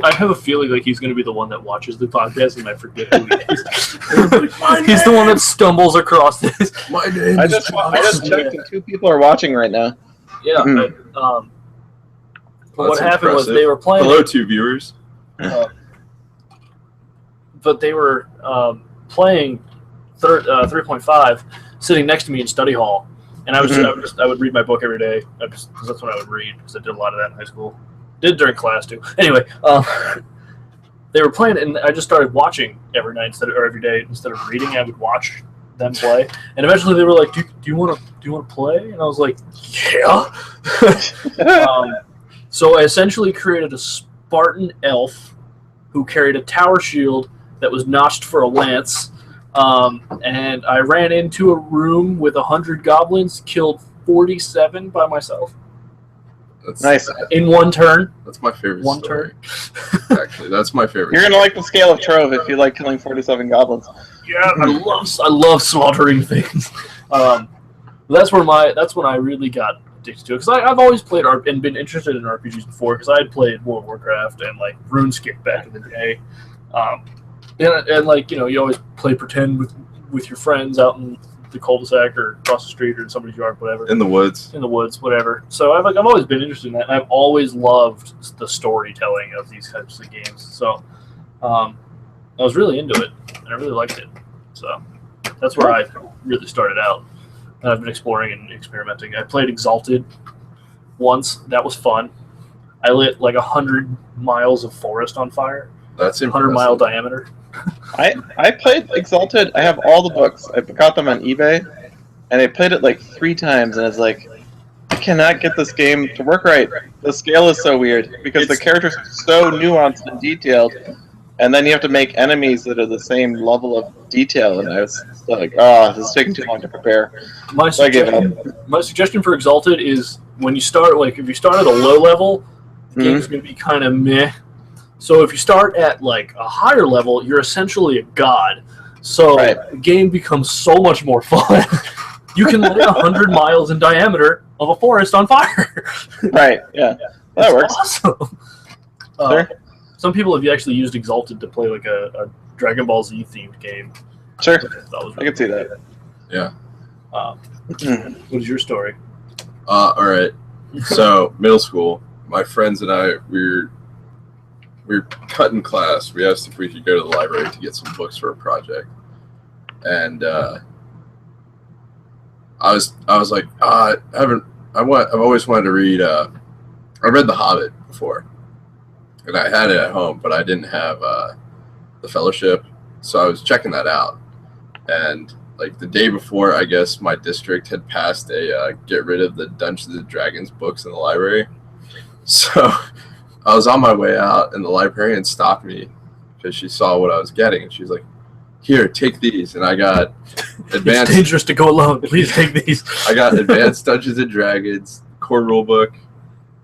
I have a feeling like he's going to be the one that watches the podcast and I forget who he is. He's the one that stumbles across this. My name I just checked and 2 people are watching right now. Yeah. What happened was they were playing. Hello, 2 viewers. But they were playing 3.5, sitting next to me in study hall, and I would read my book every day. Because that's what I would read because I did a lot of that in high school. Did during class too. Anyway, they were playing, and I just started watching every night every day instead of reading. I would watch them play, and eventually they were like, "Do you want to play?" And I was like, "Yeah." So I essentially created a Spartan elf who carried a tower shield that was notched for a lance, and I ran into a room with 100 goblins, killed 47 by myself. That's nice. In one turn. That's my favorite one story. Turn. Actually, that's my favorite. You're going to like the scale of Trove if you like killing 47 goblins. Yeah, I love slaughtering things. That's when I really got addicted to it, because I've always played and been interested in RPGs before, because I had played World of Warcraft and like RuneScape back in the day, and like you always play pretend with your friends out in the cul-de-sac or across the street or in somebody's yard, whatever. In the woods, whatever. So I've always been interested in that, and I've always loved the storytelling of these types of games. So I was really into it, and I really liked it. So that's where I really started out. And I've been exploring and experimenting. I played Exalted once. That was fun. I lit like 100 miles of forest on fire. That's 100-mile diameter. I played Exalted. I have all the books. I got them on eBay, and I played it like 3 times, and I was like, I cannot get this game to work right. The scale is so weird, because the characters are so nuanced and detailed, and then you have to make enemies that are the same level of detail, and I was like, this is taking too long to prepare. My suggestion for Exalted is, when you start, like, if you start at a low level, the game's going to be kind of meh. So if you start at like a higher level, you're essentially a god. So the game becomes so much more fun. You can light 100 miles in diameter of a forest on fire. Right. Yeah. That works. Awesome. Sure. Some people have actually used Exalted to play like a Dragon Ball Z themed game. Sure. I can see that. Yeah. What is your story? All right. So middle school, my friends and I, we were cutting class. We asked if we could go to the library to get some books for a project, and I was like, I've always wanted to read. I read The Hobbit before, and I had it at home, but I didn't have the Fellowship, so I was checking that out. And like the day before, I guess my district had passed a get rid of the Dungeons and Dragons books in the library, so I was on my way out, and the librarian stopped me because she saw what I was getting, and she was like, "Here, take these." And I got advanced. It's dangerous to go alone. Please take these. I got Advanced Dungeons and Dragons core rulebook,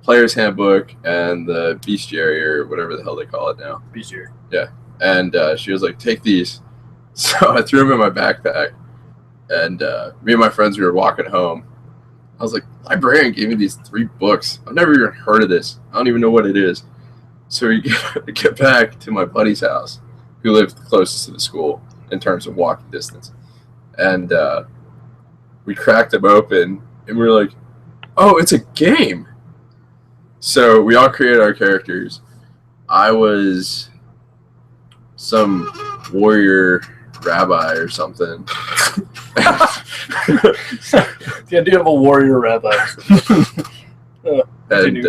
Player's Handbook, and the Bestiary, or whatever the hell they call it now. Bestiary. Yeah. And she was like, "Take these." So I threw them in my backpack, and me and my friends, we were walking home. I was like, librarian gave me these 3 books. I've never even heard of this. I don't even know what it is. So we get back to my buddy's house, who lived closest to the school in terms of walking distance. And we cracked them open, and we were like, oh, it's a game. So we all created our characters. I was some warrior rabbi or something. The idea of a warrior rabbi. And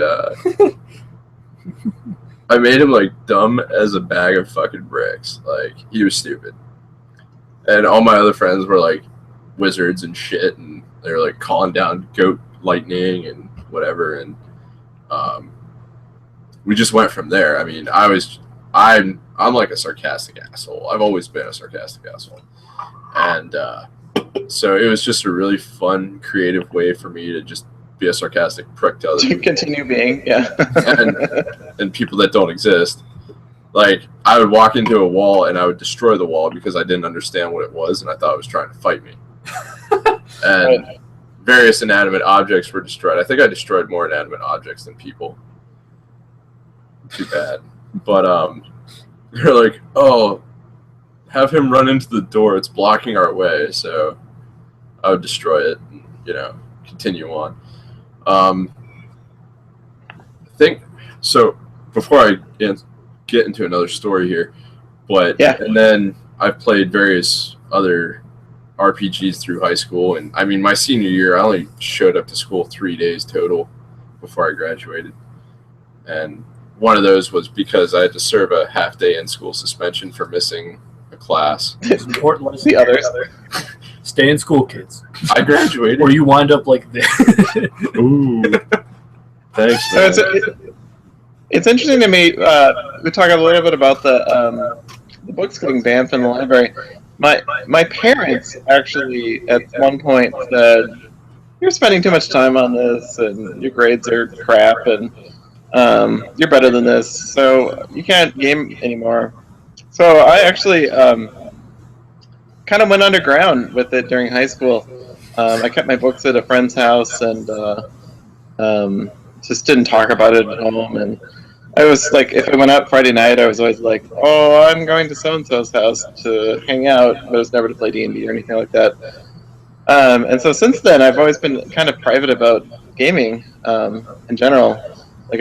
I made him like dumb as a bag of fucking bricks. Like, he was stupid. And all my other friends were like wizards and shit, and they were like calling down goat lightning and whatever. And we just went from there. I mean, I'm like a sarcastic asshole. I've always been a sarcastic asshole. And so it was just a really fun, creative way for me to just be a sarcastic prick to other people. Continue being, yeah. and people that don't exist. Like, I would walk into a wall and I would destroy the wall because I didn't understand what it was, and I thought it was trying to fight me. And various inanimate objects were destroyed. I think I destroyed more inanimate objects than people. Too bad. But they're like, oh, have him run into the door. It's blocking our way. So I would destroy it and, continue on. I think, so before I get into another story here, but, and then I've played various other RPGs through high school. And I mean, my senior year, I only showed up to school 3 days total before I graduated. And one of those was because I had to serve a half-day in-school suspension for missing a class. It's important lesson. The others. Stay in school, kids. I graduated. Or you wind up like this. Ooh. Thanks, man. It's interesting to me. We talk a little bit about the books getting banned from the library. My parents actually at one point said, "You're spending too much time on this, and your grades are crap, and you're better than this, so you can't game anymore." So I actually kind of went underground with it during high school. I kept my books at a friend's house and just didn't talk about it at home. And I was like, if I went out Friday night, I was always like, oh, I'm going to so-and-so's house to hang out, but it was never to play D&D or anything like that. And so since then, I've always been kind of private about gaming in general. Like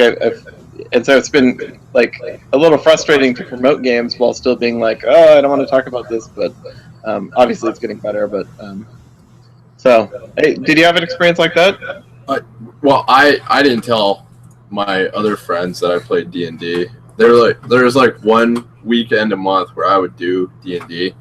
and so it's been like a little frustrating to promote games while still being like, oh, I don't want to talk about this, but obviously it's getting better. But so, hey, did you have an experience like that? Well, I didn't tell my other friends that I played D&D. There was like one weekend a month where I would do D&D.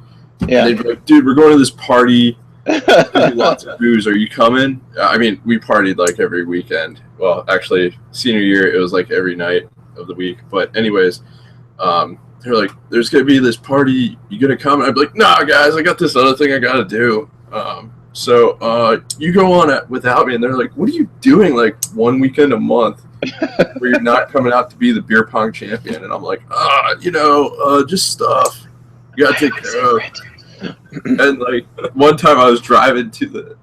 Yeah. And they'd be like, dude, we're going to this party. Lots of booze. Are you coming? I mean, we partied like every weekend. Well, actually, senior year, it was like every night of the week. But anyways, they're like, there's going to be this party. You going to come? And I'd be like, nah, guys, I got this other thing I got to do. So you go on it without me. And they're like, what are you doing like one weekend a month where you're not coming out to be the beer pong champion? And I'm like, just stuff you got to take care of. And like one time I was driving to the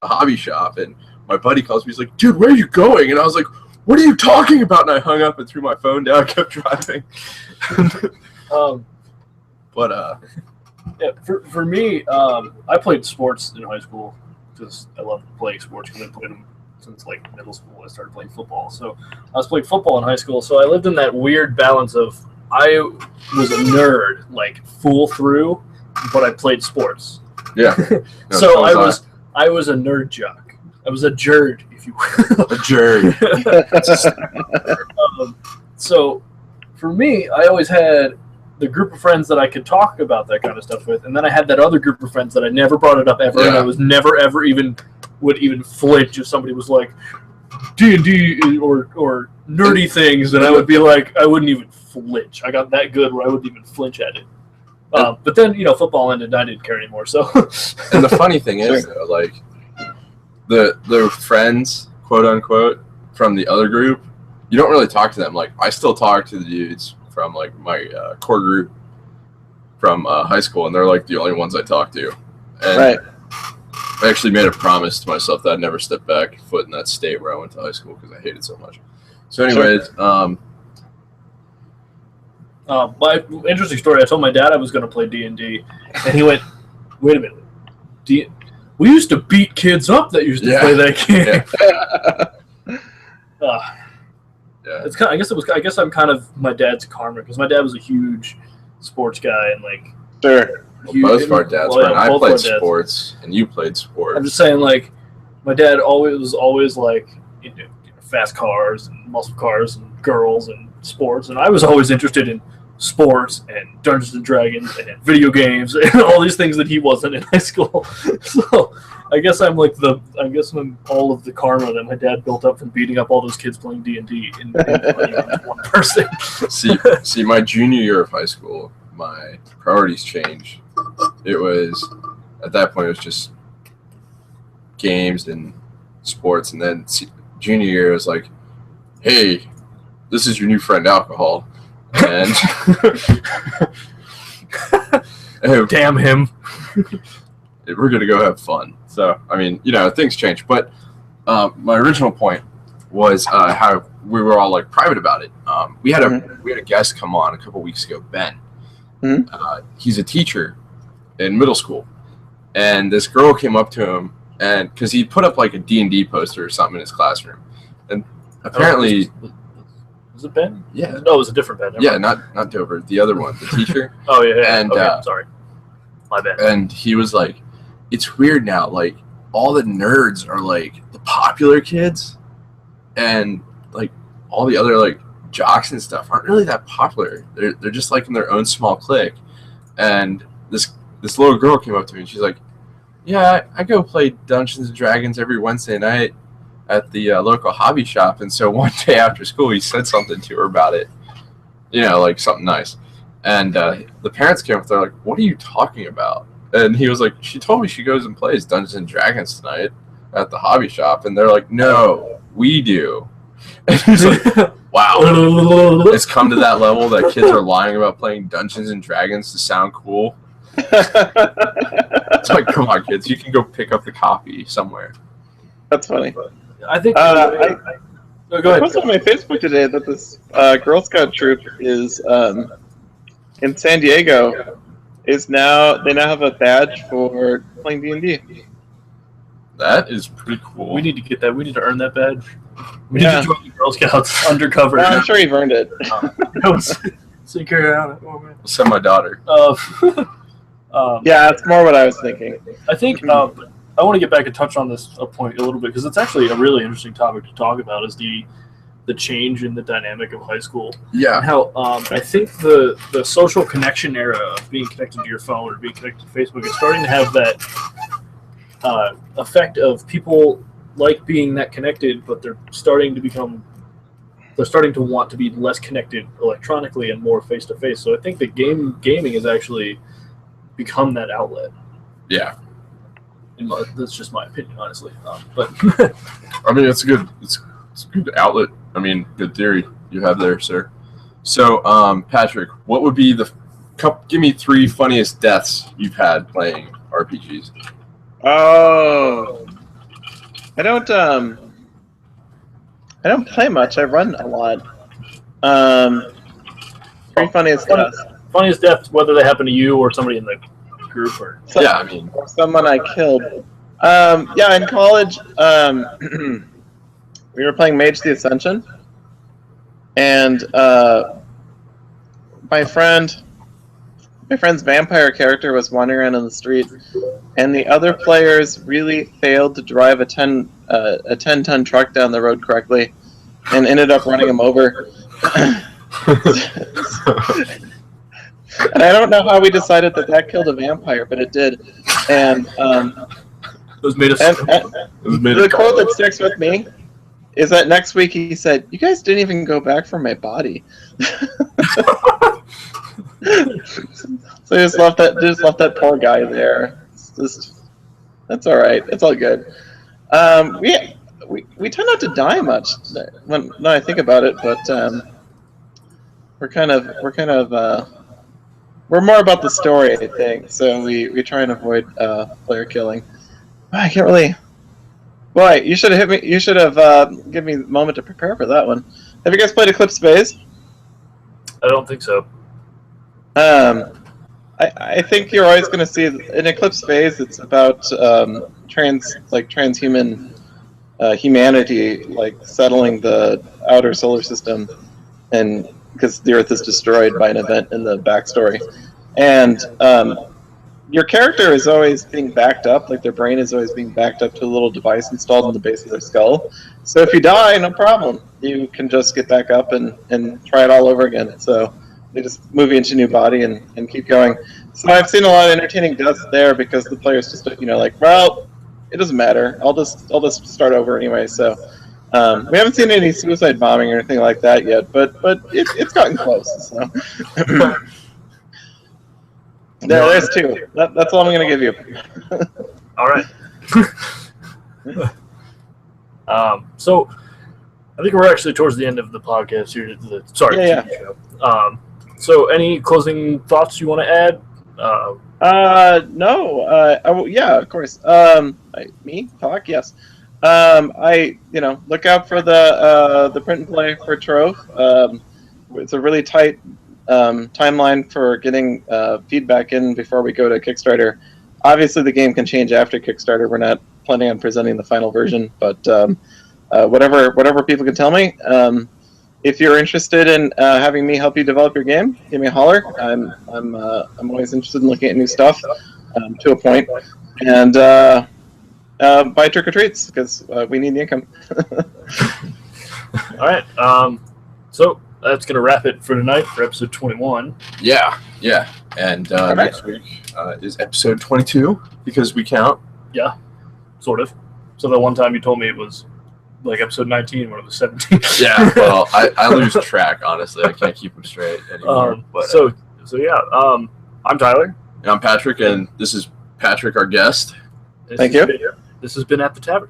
hobby shop and my buddy calls me. He's like, dude, where are you going? And I was like, what are you talking about? And I hung up and threw my phone down, kept driving. Yeah, for me, I played sports in high school because I loved playing sports because I played them since like middle school. I started playing football, so I was playing football in high school. So I lived in that weird balance of I was a nerd, like full through, but I played sports. Yeah. No, so I was a nerd jock. I was a jerd, if you will. A jerd. So for me, I always had the group of friends that I could talk about that kind of stuff with, and then I had that other group of friends that I never brought it up ever, and I was never ever would even flinch if somebody was like D&D or nerdy things, and I would be like, I wouldn't even flinch. I got that good where I wouldn't even flinch at it. But then, football ended, and I didn't care anymore. So, and the funny thing is, though, like the friends, quote unquote, from the other group, you don't really talk to them. Like, I still talk to the dudes from like my core group from high school, and they're like the only ones I talk to. And right. I actually made a promise to myself that I'd never step back foot in that state where I went to high school because I hated it so much. So, anyways, my interesting story. I told my dad I was going to play D&D, and he went, "Wait a minute, we used to beat kids up that used to play that game." It's kind of, I guess I'm kind of my dad's karma because my dad was a huge sports guy and like. Sure. Both of our dads were. I played sports, and you played sports. I'm just saying, like, my dad was always like, fast cars and muscle cars and girls and sports, and I was always interested in sports and Dungeons and Dragons and video games and all these things that he wasn't in high school. So I guess I'm all of the karma that my dad built up from beating up all those kids playing D&D in one person. See, my junior year of high school, my priorities changed. It was, at that point, it was just games and sports. And then junior year, it was like, hey, this is your new friend, alcohol. And damn him. We're going to go have fun. So, I mean, things change. But my original point was how we were all, like, private about it. We had a guest come on a couple weeks ago, Ben. Mm-hmm. He's a teacher in middle school, and this girl came up to him, and because he put up like a D&D poster or something in his classroom, and apparently, was it Ben? Yeah, no, it was a different Ben. Yeah, not Dover, the other one, the teacher. Oh yeah, and okay, sorry, my bad. And he was like, "It's weird now, like all the nerds are like the popular kids, and like all the other like jocks and stuff aren't really that popular. They're just like in their own small clique." And this little girl came up to me and she's like, "Yeah, I go play Dungeons and Dragons every Wednesday night at the local hobby shop." And so one day after school, he said something to her about it, like something nice. And the parents came up, they're like, "What are you talking about?" And he was like, "She told me she goes and plays Dungeons and Dragons tonight at the hobby shop." And they're like, "No, we do." And he's like, wow, it's come to that level that kids are lying about playing Dungeons and Dragons to sound cool. It's like, come on, kids, you can go pick up the copy somewhere. That's funny. I think. No, go I ahead. posted on my Facebook today that this Girl Scout troop is in San Diego. They now have a badge for playing D&D. That is pretty cool. We need to get that. We need to earn that badge. We need Yeah. to join the Girl Scouts undercover. Well, I'm sure you've earned it. So carry on. Oh, man. I'll send my daughter. Yeah, that's more what I was thinking. I think I want to get back and touch on this point a little bit because it's actually a really interesting topic to talk about. Is the change in the dynamic of high school. Yeah. And how I think the social connection era of being connected to your phone or being connected to Facebook is starting to have that effect of people like being that connected, but they're starting to want to be less connected electronically and more face to face. So I think that gaming has actually become that outlet. Yeah. That's just my opinion, honestly. But I mean, it's a good outlet. I mean, good theory you have there, sir. So, Patrick, what would be give me 3 funniest deaths you've had playing RPGs? Oh, I don't play much. I run a lot. 3 funniest deaths. Funniest deaths, whether they happen to you or somebody in the group or Someone I killed. Yeah, in college, we were playing Mage the Ascension, and my friend's vampire character was wandering around on the street, and the other players really failed to drive a 10-ton truck down the road correctly, and ended up running him over. And I don't know how we decided that killed a vampire, but it did. And the quote that sticks with me is that next week he said, "You guys didn't even go back for my body." So just left that poor guy there. That's all right. It's all good. We tend not to die much when I think about it, but we're more about the story, I think. So we try and avoid player killing. I can't really. Boy, you should have hit me. You should have given me a moment to prepare for that one. Have you guys played Eclipse Phase? I don't think so. I think you're always going to see in Eclipse Phase. It's about transhuman humanity, like settling the outer solar system, and because the Earth is destroyed by an event in the backstory, and your character is always being backed up, like their brain is always being backed up to a little device installed in the base of their skull. So if you die, no problem. You can just get back up and try it all over again. So they just move you into a new body and keep going. So I've seen a lot of entertaining deaths there because the players just, like, well, it doesn't matter. I'll just start over anyway. So we haven't seen any suicide bombing or anything like that yet, but it's gotten close. So. There's 2. That's all I'm going to give you. All right. So I think we're actually towards the end of the podcast here. TV show. So any closing thoughts you want to add? No. Yeah, of course. Me talk? Yes. Look out for the print and play for Trove. It's a really tight timeline for getting feedback in before we go to Kickstarter. Obviously, the game can change after Kickstarter. We're not planning on presenting the final version, but whatever people can tell me. If you're interested in having me help you develop your game, give me a holler. I'm always interested in looking at new stuff to a point, and buy trick or treats because we need the income. All right. So that's going to wrap it for tonight for episode 21. Yeah. And next week is episode 22 because we count. Yeah, sort of. So the one time you told me it was like episode 19 when it was 17. Yeah, well, I lose track, honestly. I can't keep them straight anymore. So yeah, I'm Tyler. And I'm Patrick, and this is Patrick, our guest. Thank you. This has been At the Tavern.